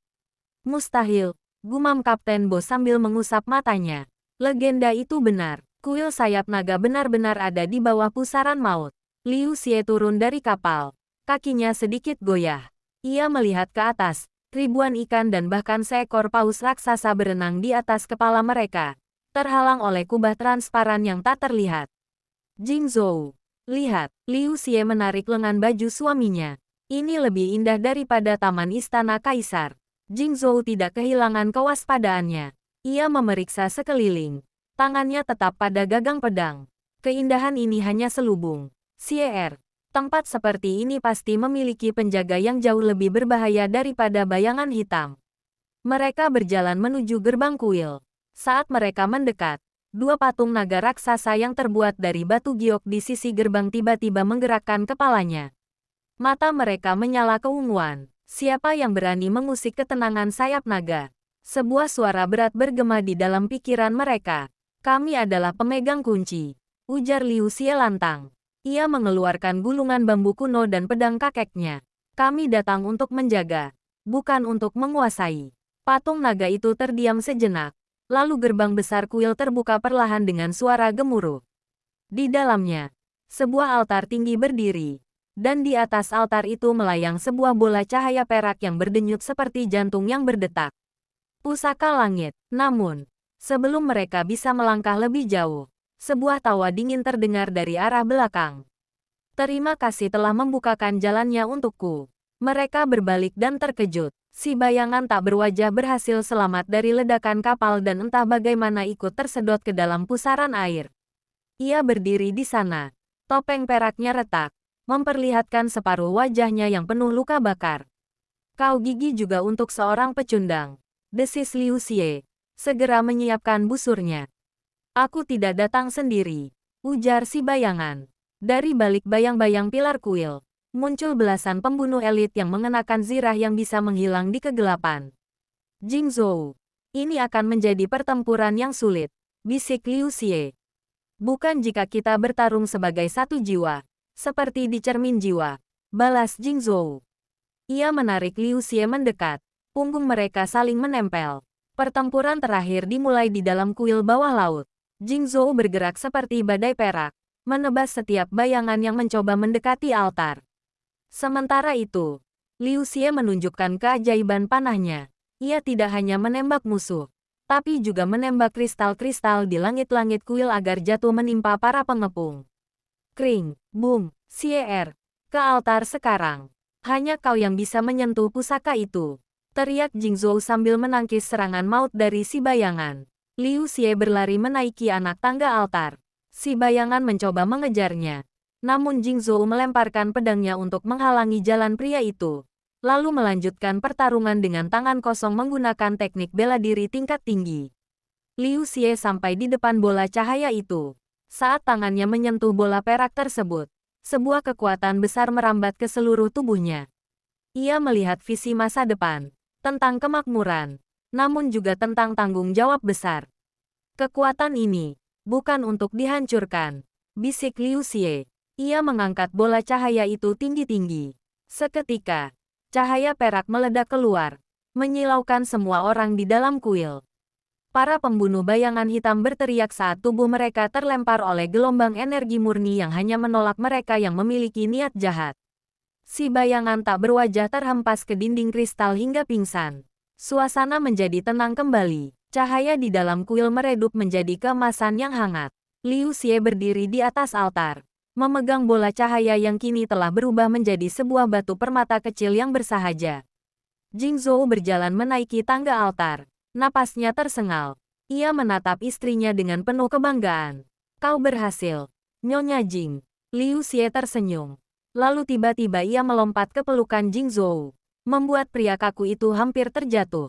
Mustahil, gumam Kapten Bo sambil mengusap matanya. Legenda itu benar. Kuil sayap naga benar-benar ada di bawah pusaran maut. Liu Xie turun dari kapal. Kakinya sedikit goyah. Ia melihat ke atas. Ribuan ikan dan bahkan seekor paus raksasa berenang di atas kepala mereka, terhalang oleh kubah transparan yang tak terlihat. Jingzhou. Lihat, Liu Xie menarik lengan baju suaminya. Ini lebih indah daripada taman istana kaisar. Jingzhou tidak kehilangan kewaspadaannya. Ia memeriksa sekeliling. Tangannya tetap pada gagang pedang. Keindahan ini hanya selubung. Xie, tempat seperti ini pasti memiliki penjaga yang jauh lebih berbahaya daripada bayangan hitam. Mereka berjalan menuju gerbang kuil. Saat mereka mendekat, dua patung naga raksasa yang terbuat dari batu giok di sisi gerbang tiba-tiba menggerakkan kepalanya. Mata mereka menyala keunguan. Siapa yang berani mengusik ketenangan sayap naga? Sebuah suara berat bergema di dalam pikiran mereka. Kami adalah pemegang kunci, ujar Liu Xie lantang. Ia mengeluarkan gulungan bambu kuno dan pedang kakeknya. Kami datang untuk menjaga, bukan untuk menguasai. Patung naga itu terdiam sejenak. Lalu gerbang besar kuil terbuka perlahan dengan suara gemuruh. Di dalamnya, sebuah altar tinggi berdiri. Dan di atas altar itu melayang sebuah bola cahaya perak yang berdenyut seperti jantung yang berdetak. Pusaka langit. Namun, sebelum mereka bisa melangkah lebih jauh, sebuah tawa dingin terdengar dari arah belakang. Terima kasih telah membukakan jalannya untukku. Mereka berbalik dan terkejut. Si bayangan tak berwajah berhasil selamat dari ledakan kapal dan entah bagaimana ikut tersedot ke dalam pusaran air. Ia berdiri di sana. Topeng peraknya retak, memperlihatkan separuh wajahnya yang penuh luka bakar. Kau gigi juga untuk seorang pecundang, desis Liu Xie, segera menyiapkan busurnya. Aku tidak datang sendiri, ujar si bayangan. Dari balik bayang-bayang pilar kuil, muncul belasan pembunuh elit yang mengenakan zirah yang bisa menghilang di kegelapan. Jingzhou, ini akan menjadi pertempuran yang sulit, bisik Liu Xie. Bukan jika kita bertarung sebagai satu jiwa, seperti di cermin jiwa, balas Jingzhou. Ia menarik Liu Xie mendekat, punggung mereka saling menempel. Pertempuran terakhir dimulai di dalam kuil bawah laut. Jingzhou bergerak seperti badai perak, menebas setiap bayangan yang mencoba mendekati altar. Sementara itu, Liu Xie menunjukkan keajaiban panahnya. Ia tidak hanya menembak musuh, tapi juga menembak kristal-kristal di langit-langit kuil agar jatuh menimpa para pengepung. Kring, boom, Xie, ke altar sekarang. Hanya kau yang bisa menyentuh pusaka itu, teriak Jingzhou sambil menangkis serangan maut dari si bayangan. Liu Xie berlari menaiki anak tangga altar. Si bayangan mencoba mengejarnya. Namun Jingzhou melemparkan pedangnya untuk menghalangi jalan pria itu. Lalu melanjutkan pertarungan dengan tangan kosong menggunakan teknik bela diri tingkat tinggi. Liu Xie sampai di depan bola cahaya itu. Saat tangannya menyentuh bola perak tersebut, sebuah kekuatan besar merambat ke seluruh tubuhnya. Ia melihat visi masa depan, tentang kemakmuran, namun juga tentang tanggung jawab besar. Kekuatan ini bukan untuk dihancurkan, bisik Liu Xie. Ia mengangkat bola cahaya itu tinggi-tinggi. Seketika, cahaya perak meledak keluar, menyilaukan semua orang di dalam kuil. Para pembunuh bayangan hitam berteriak saat tubuh mereka terlempar oleh gelombang energi murni yang hanya menolak mereka yang memiliki niat jahat. Si bayangan tak berwajah terhempas ke dinding kristal hingga pingsan. Suasana menjadi tenang kembali. Cahaya di dalam kuil meredup menjadi keemasan yang hangat. Liu Xie berdiri di atas altar, memegang bola cahaya yang kini telah berubah menjadi sebuah batu permata kecil yang bersahaja. Jingzhou berjalan menaiki tangga altar. Napasnya tersengal. Ia menatap istrinya dengan penuh kebanggaan. Kau berhasil, Nyonya Jing. Liu Xie tersenyum. Lalu tiba-tiba ia melompat ke pelukan Jingzhou, membuat pria kaku itu hampir terjatuh.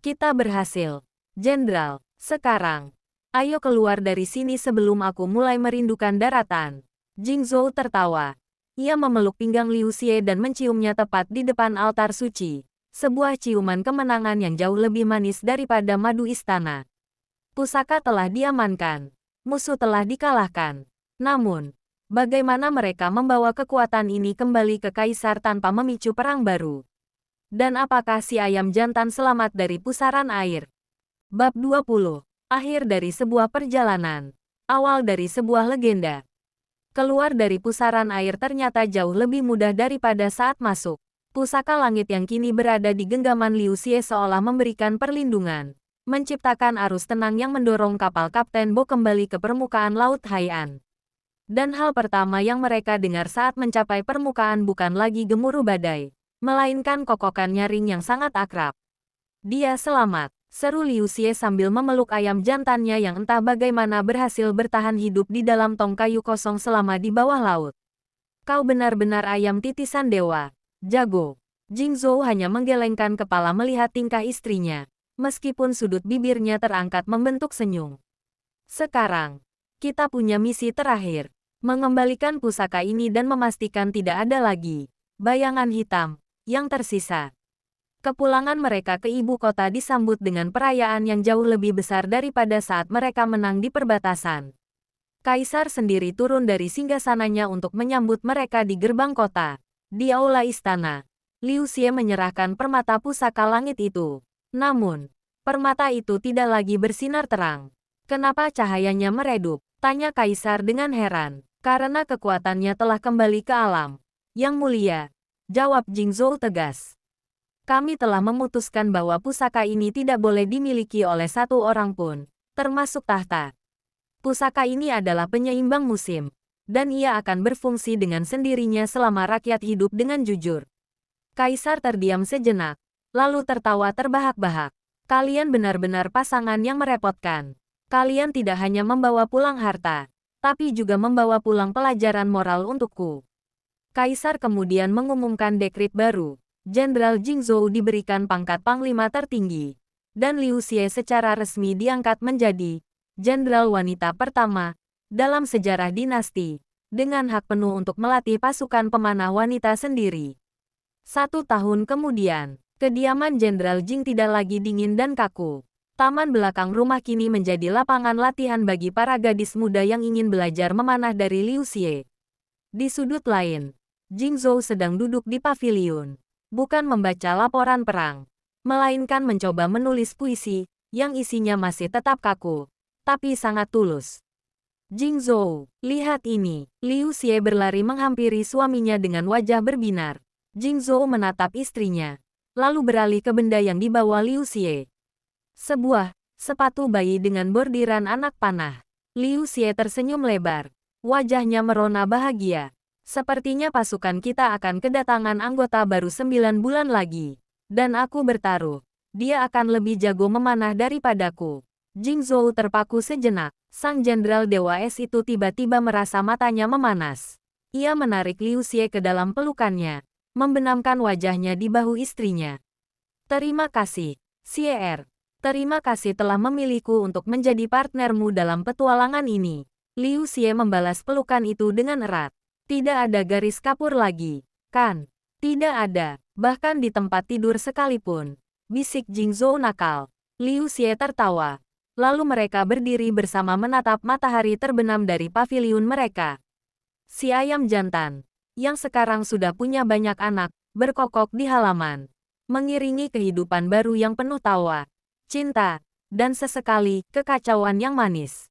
Kita berhasil, Jenderal. Sekarang, ayo keluar dari sini sebelum aku mulai merindukan daratan. Jingzhou tertawa. Ia memeluk pinggang Liu Xie dan menciumnya tepat di depan altar suci. Sebuah ciuman kemenangan yang jauh lebih manis daripada madu istana. Pusaka telah diamankan. Musuh telah dikalahkan. Namun, bagaimana mereka membawa kekuatan ini kembali ke Kaisar tanpa memicu perang baru? Dan apakah si ayam jantan selamat dari pusaran air? Bab 20. Akhir dari sebuah perjalanan. Awal dari sebuah legenda. Keluar dari pusaran air ternyata jauh lebih mudah daripada saat masuk. Pusaka langit yang kini berada di genggaman Liu Xie seolah memberikan perlindungan, menciptakan arus tenang yang mendorong kapal Kapten Bo kembali ke permukaan Laut Hai'an. Dan hal pertama yang mereka dengar saat mencapai permukaan bukan lagi gemuruh badai, melainkan kokokan nyaring yang sangat akrab. Dia selamat, seru Liu Xie sambil memeluk ayam jantannya yang entah bagaimana berhasil bertahan hidup di dalam tong kayu kosong selama di bawah laut. Kau benar-benar ayam titisan dewa, jago. Jingzhou hanya menggelengkan kepala melihat tingkah istrinya, meskipun sudut bibirnya terangkat membentuk senyum. Sekarang, kita punya misi terakhir, mengembalikan pusaka ini dan memastikan tidak ada lagi bayangan hitam yang tersisa. Kepulangan mereka ke ibu kota disambut dengan perayaan yang jauh lebih besar daripada saat mereka menang di perbatasan. Kaisar sendiri turun dari singgasananya untuk menyambut mereka di gerbang kota. Di aula istana, Liu Xie menyerahkan permata pusaka langit itu. Namun, permata itu tidak lagi bersinar terang. Kenapa cahayanya meredup? Tanya Kaisar dengan heran. Karena kekuatannya telah kembali ke alam. Yang mulia, jawab Jingzhou tegas. Kami telah memutuskan bahwa pusaka ini tidak boleh dimiliki oleh satu orang pun, termasuk tahta. Pusaka ini adalah penyeimbang musim, dan ia akan berfungsi dengan sendirinya selama rakyat hidup dengan jujur. Kaisar terdiam sejenak, lalu tertawa terbahak-bahak. Kalian benar-benar pasangan yang merepotkan. Kalian tidak hanya membawa pulang harta, tapi juga membawa pulang pelajaran moral untukku. Kaisar kemudian mengumumkan dekrit baru. Jenderal Jingzhou diberikan pangkat panglima tertinggi, dan Liu Xie secara resmi diangkat menjadi jenderal wanita pertama dalam sejarah dinasti, dengan hak penuh untuk melatih pasukan pemanah wanita sendiri. 1 tahun kemudian, kediaman Jenderal Jing tidak lagi dingin dan kaku. Taman belakang rumah kini menjadi lapangan latihan bagi para gadis muda yang ingin belajar memanah dari Liu Xie. Di sudut lain, Jingzhou sedang duduk di paviliun, bukan membaca laporan perang, melainkan mencoba menulis puisi yang isinya masih tetap kaku, tapi sangat tulus. Jingzhou, lihat ini. Liu Xie berlari menghampiri suaminya dengan wajah berbinar. Jingzhou menatap istrinya, lalu beralih ke benda yang dibawa Liu Xie. Sebuah sepatu bayi dengan bordiran anak panah. Liu Xie tersenyum lebar. Wajahnya merona bahagia. Sepertinya pasukan kita akan kedatangan anggota baru 9 bulan lagi. Dan aku bertaruh, dia akan lebih jago memanah daripadaku. Jingzhou terpaku sejenak. Sang Jenderal Dewa Es itu tiba-tiba merasa matanya memanas. Ia menarik Liu Xie ke dalam pelukannya, membenamkan wajahnya di bahu istrinya. Terima kasih, Xie. Terima kasih telah memilihku untuk menjadi partnermu dalam petualangan ini. Liu Xie membalas pelukan itu dengan erat. Tidak ada garis kapur lagi, kan? Tidak ada, bahkan di tempat tidur sekalipun. Bisik Jingzhou nakal. Liu Xie tertawa. Lalu mereka berdiri bersama menatap matahari terbenam dari paviliun mereka. Si ayam jantan, yang sekarang sudah punya banyak anak, berkokok di halaman, mengiringi kehidupan baru yang penuh tawa, cinta, dan sesekali kekacauan yang manis.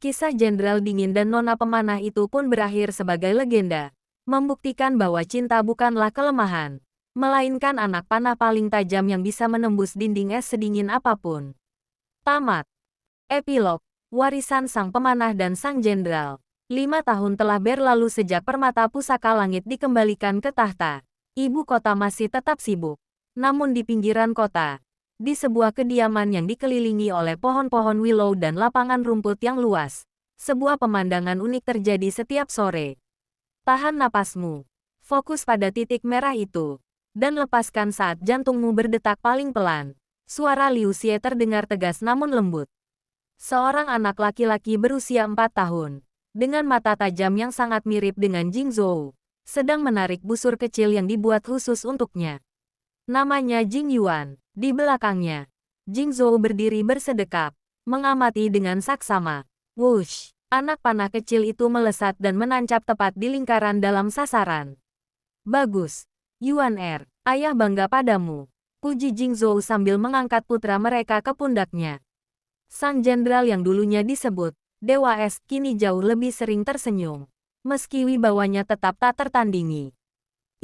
Kisah Jenderal Dingin dan Nona Pemanah itu pun berakhir sebagai legenda, membuktikan bahwa cinta bukanlah kelemahan, melainkan anak panah paling tajam yang bisa menembus dinding es sedingin apapun. Tamat. Epilog, Warisan Sang Pemanah dan Sang Jenderal. 5 tahun telah berlalu sejak permata pusaka langit dikembalikan ke tahta. Ibu kota masih tetap sibuk. Namun di pinggiran kota, di sebuah kediaman yang dikelilingi oleh pohon-pohon willow dan lapangan rumput yang luas, sebuah pemandangan unik terjadi setiap sore. Tahan napasmu. Fokus pada titik merah itu. Dan lepaskan saat jantungmu berdetak paling pelan. Suara Liu Xie terdengar tegas namun lembut. Seorang anak laki-laki berusia 4 tahun, dengan mata tajam yang sangat mirip dengan Jing Zhou, sedang menarik busur kecil yang dibuat khusus untuknya. Namanya Jing Yuan. Di belakangnya, Jing Zhou berdiri bersedekap, mengamati dengan saksama. Wush! Anak panah kecil itu melesat dan menancap tepat di lingkaran dalam sasaran. Bagus, Yuan ayah bangga padamu. Puji Jing Zhou sambil mengangkat putra mereka ke pundaknya. Sang jenderal yang dulunya disebut Dewa Es kini jauh lebih sering tersenyum. Meski wibawanya tetap tak tertandingi.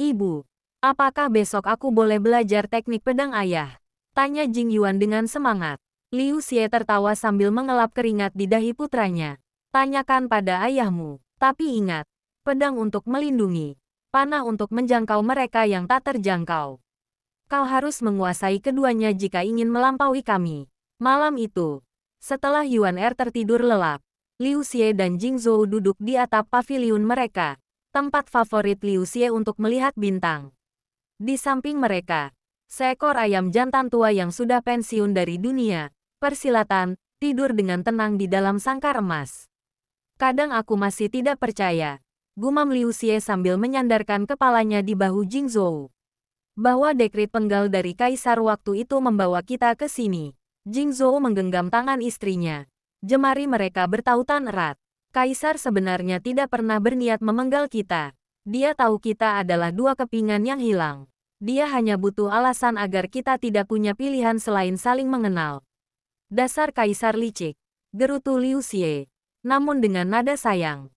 Ibu, apakah besok aku boleh belajar teknik pedang ayah? Tanya Jing Yuan dengan semangat. Liu Xie tertawa sambil mengelap keringat di dahi putranya. Tanyakan pada ayahmu. Tapi ingat, pedang untuk melindungi. Panah untuk menjangkau mereka yang tak terjangkau. Kau harus menguasai keduanya jika ingin melampaui kami. Malam itu, setelah Yuan tertidur lelap, Liu Xie dan Jing Zhou duduk di atap paviliun mereka, tempat favorit Liu Xie untuk melihat bintang. Di samping mereka, seekor ayam jantan tua yang sudah pensiun dari dunia persilatan, tidur dengan tenang di dalam sangkar emas. Kadang aku masih tidak percaya, gumam Liu Xie sambil menyandarkan kepalanya di bahu Jing Zhou. Bahwa dekret penggal dari kaisar waktu itu membawa kita ke sini. Jing Zhou menggenggam tangan istrinya. Jemari mereka bertautan erat. Kaisar sebenarnya tidak pernah berniat memenggal kita. Dia tahu kita adalah dua kepingan yang hilang. Dia hanya butuh alasan agar kita tidak punya pilihan selain saling mengenal. Dasar kaisar licik, gerutu Liu Xie. Namun dengan nada sayang.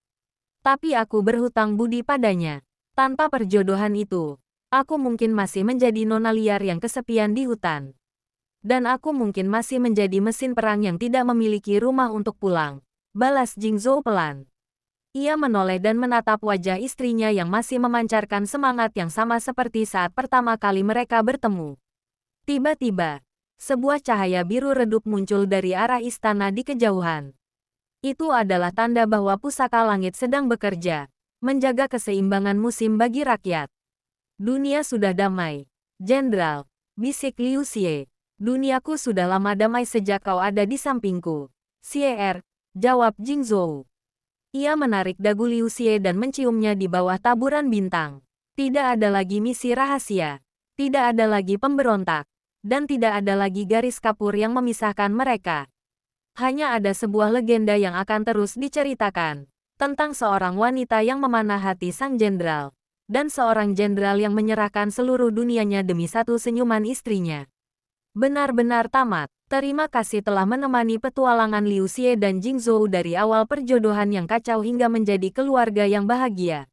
Tapi aku berhutang budi padanya. Tanpa perjodohan itu, aku mungkin masih menjadi nona liar yang kesepian di hutan. Dan aku mungkin masih menjadi mesin perang yang tidak memiliki rumah untuk pulang. Balas Jing Zhou pelan. Ia menoleh dan menatap wajah istrinya yang masih memancarkan semangat yang sama seperti saat pertama kali mereka bertemu. Tiba-tiba, sebuah cahaya biru redup muncul dari arah istana di kejauhan. Itu adalah tanda bahwa pusaka langit sedang bekerja, menjaga keseimbangan musim bagi rakyat. Dunia sudah damai, Jenderal, bisik Liu Xie. Duniaku sudah lama damai sejak kau ada di sampingku. Xie, jawab Jing Zhou. Ia menarik dagu Liu Xie dan menciumnya di bawah taburan bintang. Tidak ada lagi misi rahasia, tidak ada lagi pemberontak, dan tidak ada lagi garis kapur yang memisahkan mereka. Hanya ada sebuah legenda yang akan terus diceritakan, tentang seorang wanita yang memanah hati sang jenderal, dan seorang jenderal yang menyerahkan seluruh dunianya demi satu senyuman istrinya. Benar-benar tamat. Terima kasih telah menemani petualangan Liu Xie dan Jing Zhou dari awal perjodohan yang kacau hingga menjadi keluarga yang bahagia.